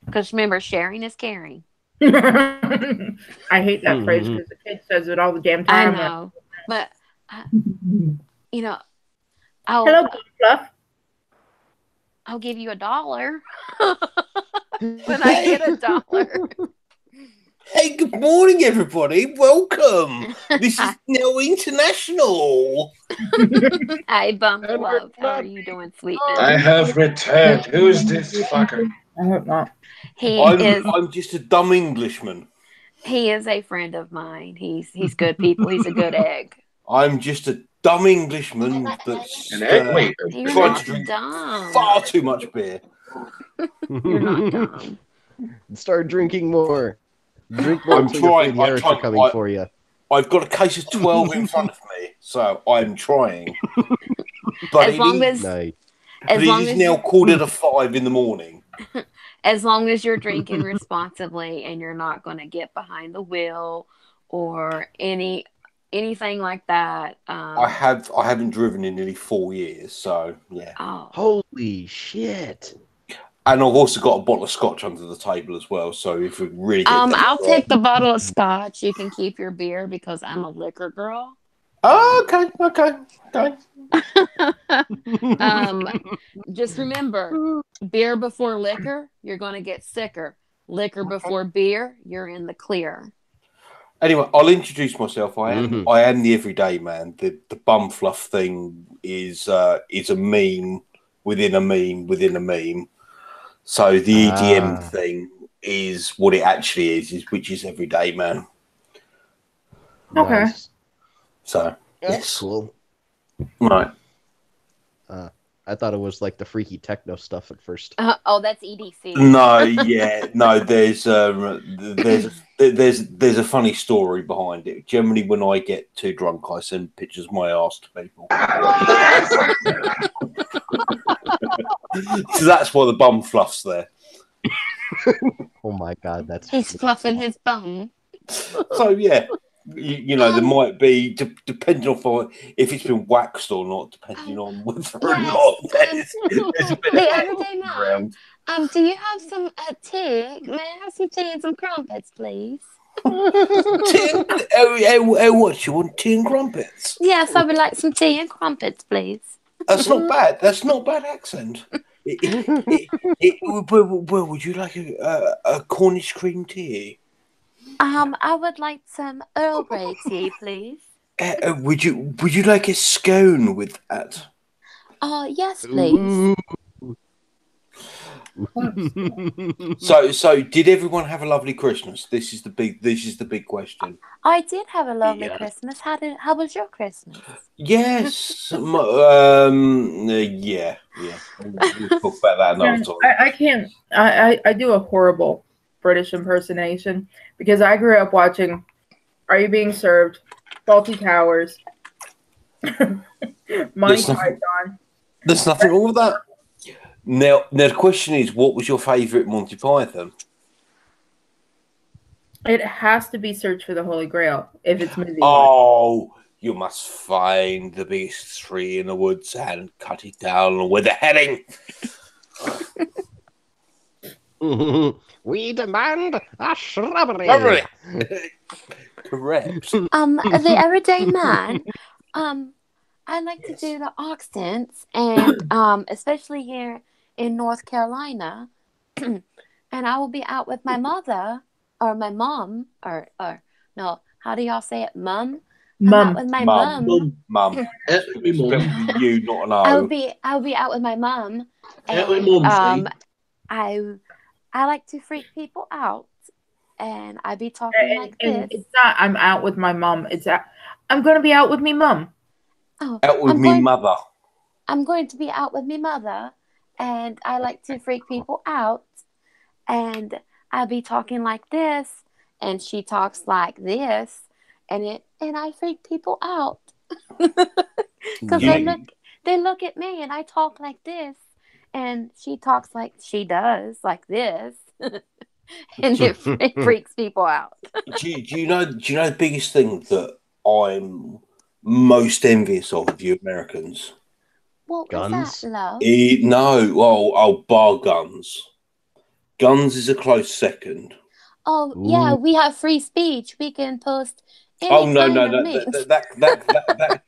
Because remember, sharing is caring. I hate that phrase because the kid says it all the damn time. I know, but you know, hello, Fluff. I'll give you $1 when I get $1. Hey, good morning, everybody. Welcome. This is now international. Hi, Bump Love. How are you doing, sweetness? I have returned. Who's this fucker? I hope not. I'm just a dumb Englishman. He is a friend of mine. He's good people. He's a good egg. I'm just a dumb Englishman that's Wait, you're trying not to drink dumb. far too much beer. You're not dumb. Start drinking more. Drink more. I'm trying. The Irish are coming for you. I've got a case of 12 in front of me, so I'm trying. But as long as it is now 4:45 in the morning. As long as you're drinking responsibly and you're not going to get behind the wheel or anything like that. I haven't driven in nearly 4 years, so yeah. Oh. Holy shit. And I've also got a bottle of scotch under the table as well, so if we really get I'll take the bottle of scotch. You can keep your beer because I'm a liquor girl. Oh, okay. Just remember, beer before liquor, you're going to get sicker. Liquor before beer, you're in the clear. Anyway, I'll introduce myself. I am the everyday man. The bum fluff thing is a meme within a meme within a meme. So the EDM thing is what it actually is which is everyday man. Okay. Nice. So that's cool. Right. I thought it was like the freaky techno stuff at first. That's EDC. No. There's a funny story behind it. Generally, when I get too drunk, I send pictures of my ass to people. So that's why the bum fluff's there. Oh my god, he's fluffing his bum. So yeah. You know, there might be, depending on if it's been waxed or not, depending on whether or not there's a bit of everyday man. Do you have some tea? May I have some tea and some crumpets, please? What? You want tea and crumpets? Yes, I would like some tea and crumpets, please. That's not bad. That's not a bad accent. Well, would you like a Cornish cream tea? I would like some Earl Grey tea, please. Would you like a scone with that? Yes, please. So did everyone have a lovely Christmas? This is the big question. I did have a lovely Christmas. How was your Christmas? Yes. Yeah. We'll talk about that another time. I can't. I do a horrible British impersonation because I grew up watching Are You Being Served, Faulty Towers, Monty Python. There's nothing wrong with that. Now the question is, what was your favourite Monty Python? It has to be Search for the Holy Grail if it's movie. Oh, you must find the biggest tree in the woods and cut it down with a herring. We demand a shrubbery. Correct. The everyday man. I like to do the accents, and especially here in North Carolina. And I will be out with my mother or my mom, or no, how do y'all say it? Mum. Mum. With my mum. Mum. You, not an O. I'll be out with my mum. And, I like to freak people out and I be talking like this. It's not. I'm out with my mom. I'm going to be out with me mom. Oh, Out with me mother. I'm going to be out with me mother, and I like to freak people out, and I be talking like this, and she talks like this, and I freak people out because they look at me, and I talk like this, and she talks like she does like this, and it freaks people out. do you know the biggest thing that I'm most envious of you Americans? What Guns? was that, love? No, bar guns. Guns is a close second. Oh, yeah, we have free speech. We can post any that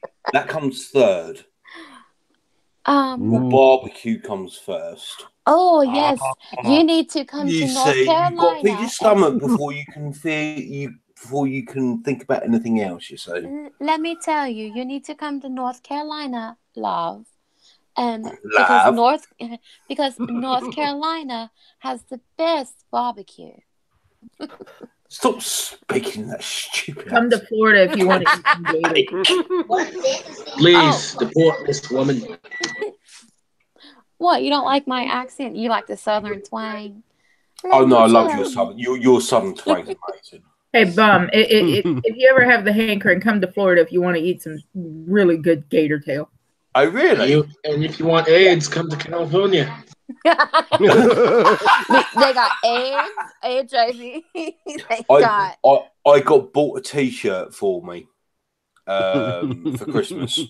comes third. The barbecue comes first. Oh, yes. You need to come to North Carolina. You've got to feed your stomach before you can think about anything else, you see. Let me tell you, you need to come to North Carolina, love. And because North Carolina has the best barbecue. Stop speaking that stupid. Come to Florida if you want to eat some Please deport this woman. What? You don't like my accent? You like the Southern twang? I love your Southern. Your Southern twang's amazing. Hey, bum! If you ever have the hankering, come to Florida if you want to eat some really good gator tail. Oh, really? And if you want AIDS, come to California. They got AIDS, HIV. I got bought a T-shirt for me for Christmas,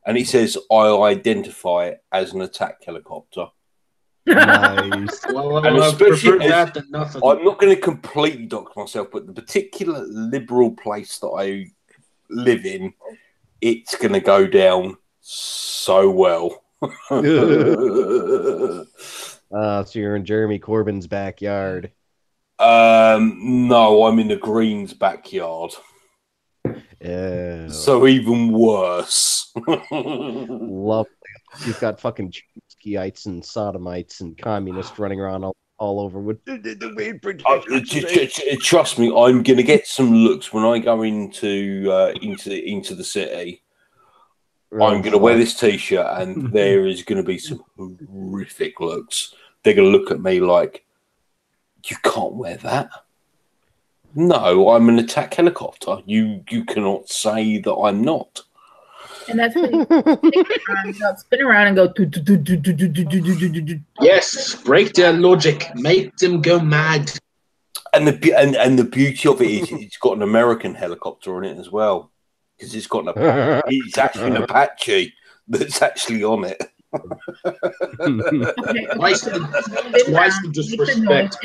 and it says I identify as an attack helicopter. Nice. Well, And especially that than nothing. I'm not going to completely dox myself, but the particular liberal place that I live in, it's going to go down so well. So you're in Jeremy Corbyn's backyard. No, I'm in the Green's backyard. So even worse. Lovely. He's got fucking Chomskyites and sodomites and communists running around all over with. Trust me, I'm gonna get some looks when I go into the city. I'm going to wear this T-shirt, and there is going to be some horrific looks. They're going to look at me like, "You can't wear that." No, I'm an attack helicopter. You cannot say that I'm not. And that's when you spin around and go. Yes, break their logic, make them go mad. And the beauty of it is, it's got an American helicopter on it as well. Because it's actually an Apache that's actually on it. Twice the disrespect.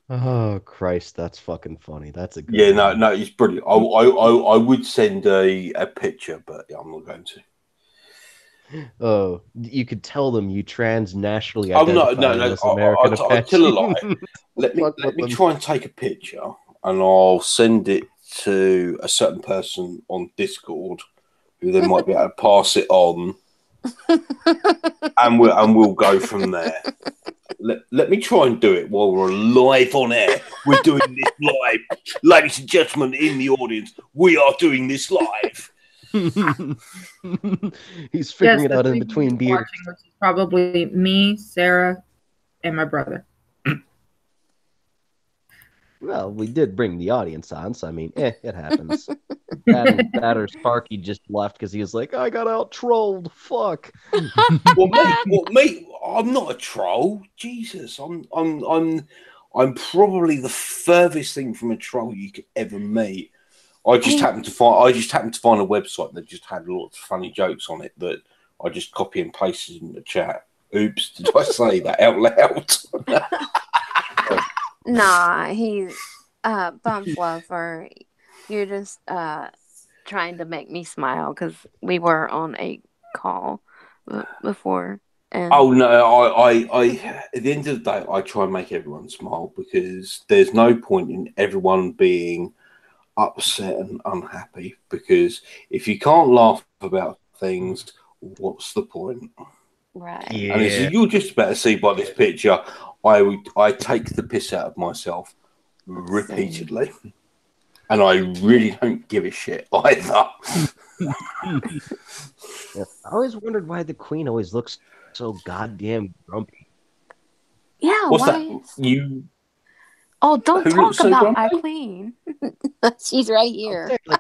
Oh Christ, that's fucking funny. That's a good one. No, it's brilliant. I would send a picture, but I'm not going to. Oh, you could tell them you transnationally identify as American Apache. I'll tell a lie. Let me try and take a picture. And I'll send it to a certain person on Discord, who then might be able to pass it on, and we'll go from there. Let me try and do it while we're live on air. We're doing this live, ladies and gentlemen in the audience. We are doing this live. He's figuring it out in between beers. Which is probably me, Sarah, and my brother. Well, we did bring the audience on, so I mean, it happens. that or Sparky just left because he was like, I got out trolled. Fuck. mate, I'm not a troll. Jesus, I'm probably the furthest thing from a troll you could ever meet. I just happened to find a website that just had lots of funny jokes on it that I just copy and pasted in the chat. Oops, did I say that out loud? Nah, he's bump lover. You're just trying to make me smile because we were on a call before. And... Oh no, I at the end of the day, I try and make everyone smile because there's no point in everyone being upset and unhappy. Because if you can't laugh about things, what's the point? Right. Yeah. And as you'll just about to see by this picture, I take the piss out of myself repeatedly, and I really don't give a shit either. Yeah. I always wondered why the Queen always looks so goddamn grumpy. Yeah, What's why? that? You? Oh, don't Who talk looks so about our grumpy? queen. She's right here. Like,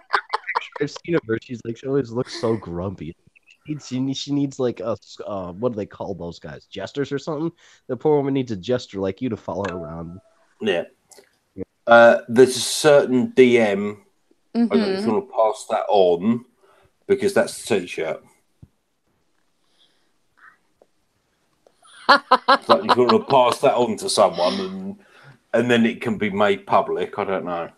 I've seen of her. She's like, she always looks so grumpy. She needs like a what do they call those guys? Jesters or something? The poor woman needs a jester like you to follow her around. Yeah. There's a certain DM. I don't know if you want to pass that on because that's the t-shirt. So if you want to pass that on to someone and then it can be made public, I don't know.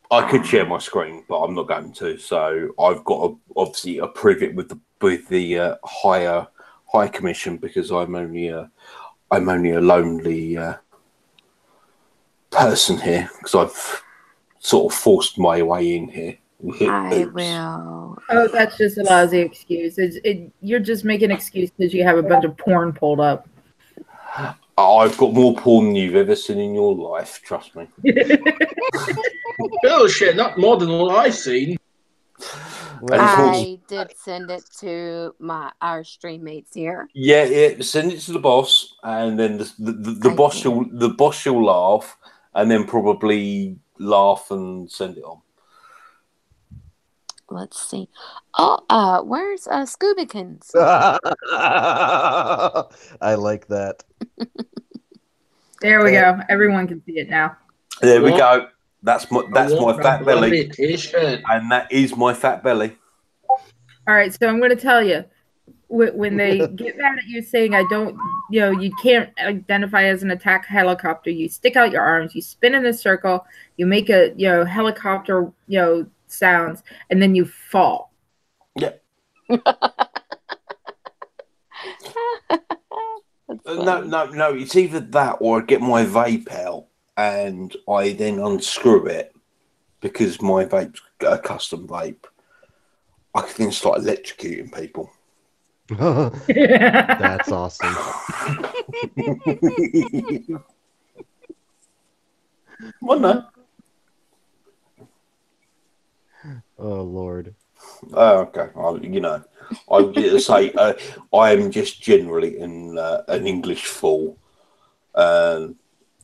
I could share my screen, but I'm not going to. So I've got to obviously approve it with the high commission because I'm only a lonely person here because I've sort of forced my way in here. I will. Oh, that's just a lousy excuse. You're just making an excuse because you have a bunch of porn pulled up. I've got more porn than you've ever seen in your life. Trust me. Oh shit! Not more than what I've seen. I did send it to our stream mates here. Yeah. Send it to the boss, and then the boss will laugh, and then probably laugh and send it on. Let's see. Oh, where's Scoobykins? I like that. There we go. Everyone can see it now. There we go. That's my fat belly, T-shirt. and that is my fat belly. All right, so I'm going to tell you, when they get mad at you saying you can't identify as an attack helicopter, you stick out your arms, you spin in a circle, you make a helicopter sounds, and then you fall. Yeah. No. It's either that or I get my vape out and I then unscrew it because my vape's a custom vape. I can then start electrocuting people. That's awesome. Well, no. Oh Lord. Okay. I would say I am just generally an English fool.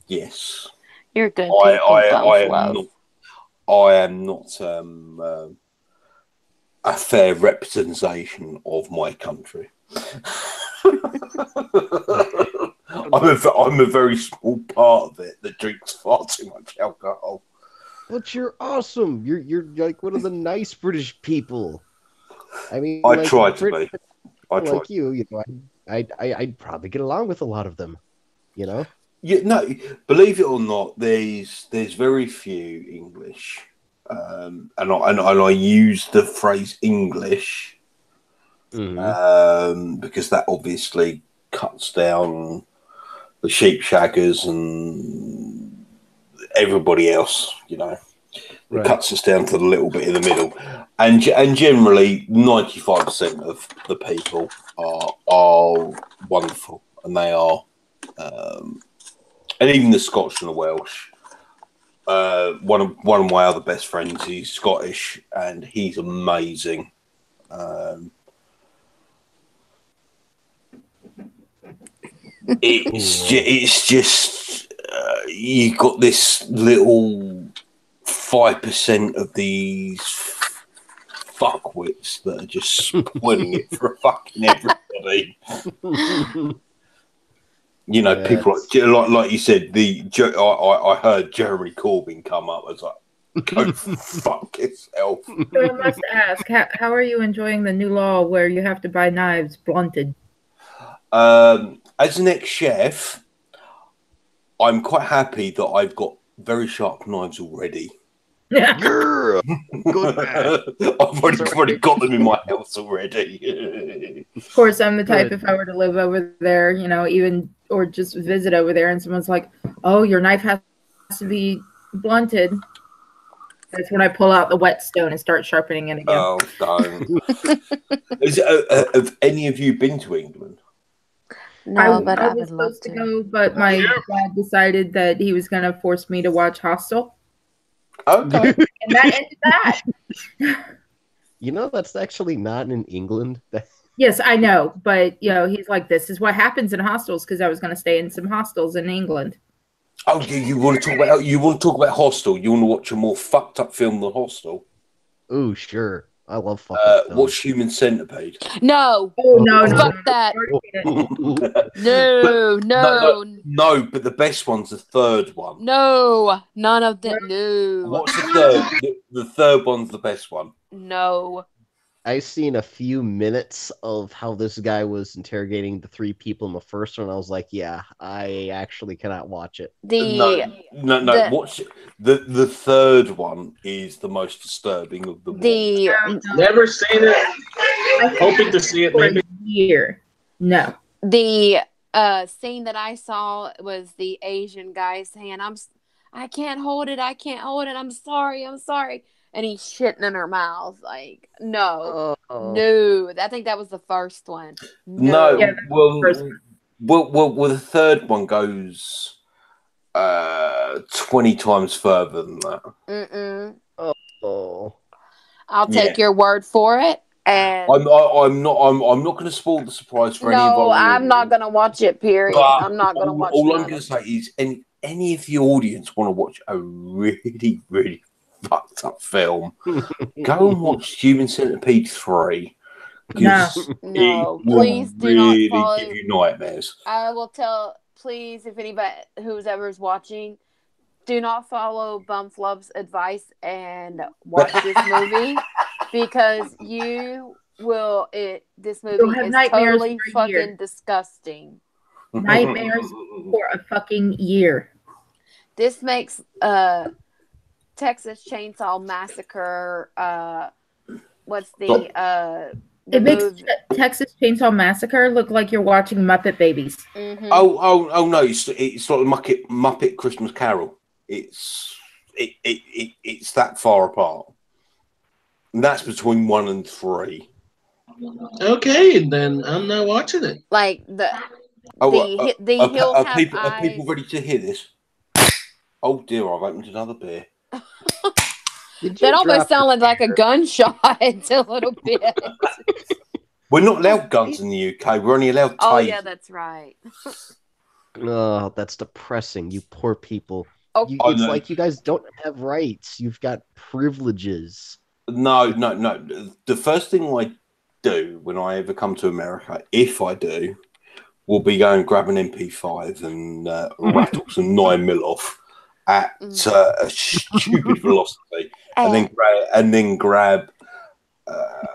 Yes. You're good. I am not a fair representation of my country. I'm a very small part of it that drinks far too much alcohol. But you're awesome. You're like one of the nice British people. I mean, I try to be. Like you know, I'd probably get along with a lot of them. You know. Yeah, no. Believe it or not, there's very few English, and I use the phrase English because that obviously cuts down the sheep shaggers and everybody else. It cuts us down to the little bit in the middle, and generally 95% of the people are wonderful, and they are, and even the Scots and the Welsh. One of my other best friends, he's Scottish, and he's amazing. It's just you got this little 5% of these fuckwits that are just spoiling it for fucking everybody. People like you said. I heard Jeremy Corbyn come up. I was like, go fuck yourself. So I must ask, how are you enjoying the new law where you have to buy knives blunted? As an ex-chef, I'm quite happy that I've got very sharp knives already. Yeah, good man. I've already got them in my house already. Of course, I'm the type, if I were to live over there, or just visit over there, and someone's like, "Oh, your knife has to be blunted." That's when I pull out the whetstone and start sharpening it again. Oh, don't. Have any of you been to England? No, but I was would love supposed to to. go, but my dad decided that he was going to force me to watch Hostel. Okay. And that ended that. You know, that's actually not in England. Yes, I know. But, he's like, this is what happens in hostels because I was going to stay in some hostels in England. Oh, you want to talk about Hostel? You want to watch a more fucked up film than Hostel? Oh, sure. I love fucking films. What's Human Centipede? No. Oh, no. Fuck that. No, but the best one's the third one. No. None of them. No. What's the third? The third one's the best one. No. I've seen a few minutes of how this guy was interrogating the three people in the first one. I was like, yeah, I actually cannot watch it. No. What's the third one is the most disturbing of them all. Never seen it. Hoping to see it maybe. Year. No. The scene that I saw was the Asian guy saying, I can't hold it. I'm sorry. And he's shitting in her mouth. Like, no. No. I think that was the first one. No. Yeah, Well, the third one goes 20 times further than that. Mm-mm. Oh. I'll take your word for it. And I'm not going to spoil the surprise for any of our I'm not going to watch it, period. But I'm not going to watch it. All I'm going to say is any of the audience want to watch a really, really fucked up film, go and watch Human Centipede 3. No, please do not follow. Give you nightmares. I will tell, please, if anybody who's ever is watching, do not follow Bumflub's advice and watch this movie because you will. This movie is totally fucking disgusting. Nightmares for a fucking year. This makes Texas Chainsaw Massacre. What's the it makes Texas Chainsaw Massacre look like you're watching Muppet Babies. Mm-hmm. Oh no! It's like Muppet Christmas Carol. It's that far apart. And that's between 1 and 3. Okay, then I'm not watching it. Like the hills have eyes. Are people ready to hear this? Oh dear! I've opened another beer. That almost sounded like a gunshot a little bit. We're not allowed guns in the UK. We're only allowed tasers. Oh yeah, that's right. Oh, that's depressing. You poor people. Oh, it's like you guys don't have rights. You've got privileges. No. The first thing I do when I ever come to America, if I do, will be go and grab an MP5 and rattle some 9mm off at a stupid velocity, and then grab.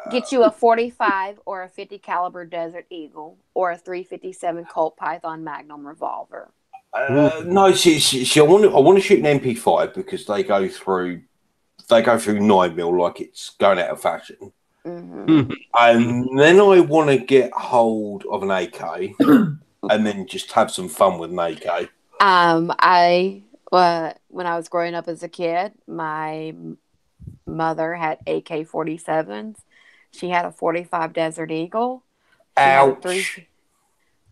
Get you a 45 or a 50 caliber Desert Eagle or a 357 Colt Python Magnum revolver. No, see, I want to shoot an MP5 because they go through 9mm like it's going out of fashion. Mm-hmm. And then I want to get hold of an AK and then just have some fun with an AK. When I was growing up as a kid, my mother had AK-47s. She had a 45 Desert Eagle. Ouch.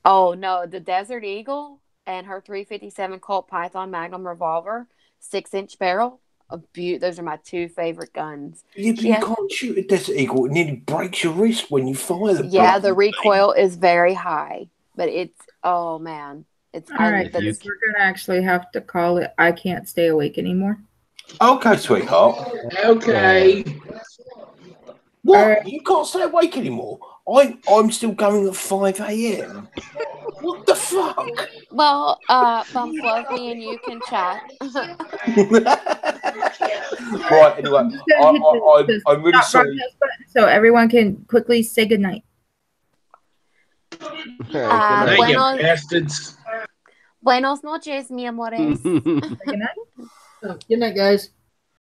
Oh no, the Desert Eagle and her 357 Colt Python Magnum revolver, 6-inch barrel. Those are my two favorite guns. Yeah, but you can't shoot a Desert Eagle. It nearly breaks your wrist when you fire the Yeah, the recoil is very high. But it's, oh man. It's all right. We're going to actually have to call it I Can't Stay Awake Anymore. Okay, sweetheart. Okay. What? You can't stay awake anymore? I'm still going at 5 a.m. What the fuck? Well, Bumflub, me and you can chat. Right, anyway, I'm really sorry. So everyone can quickly say goodnight. Bastards. Buenos noches, mi amores. Good night. Good night, guys.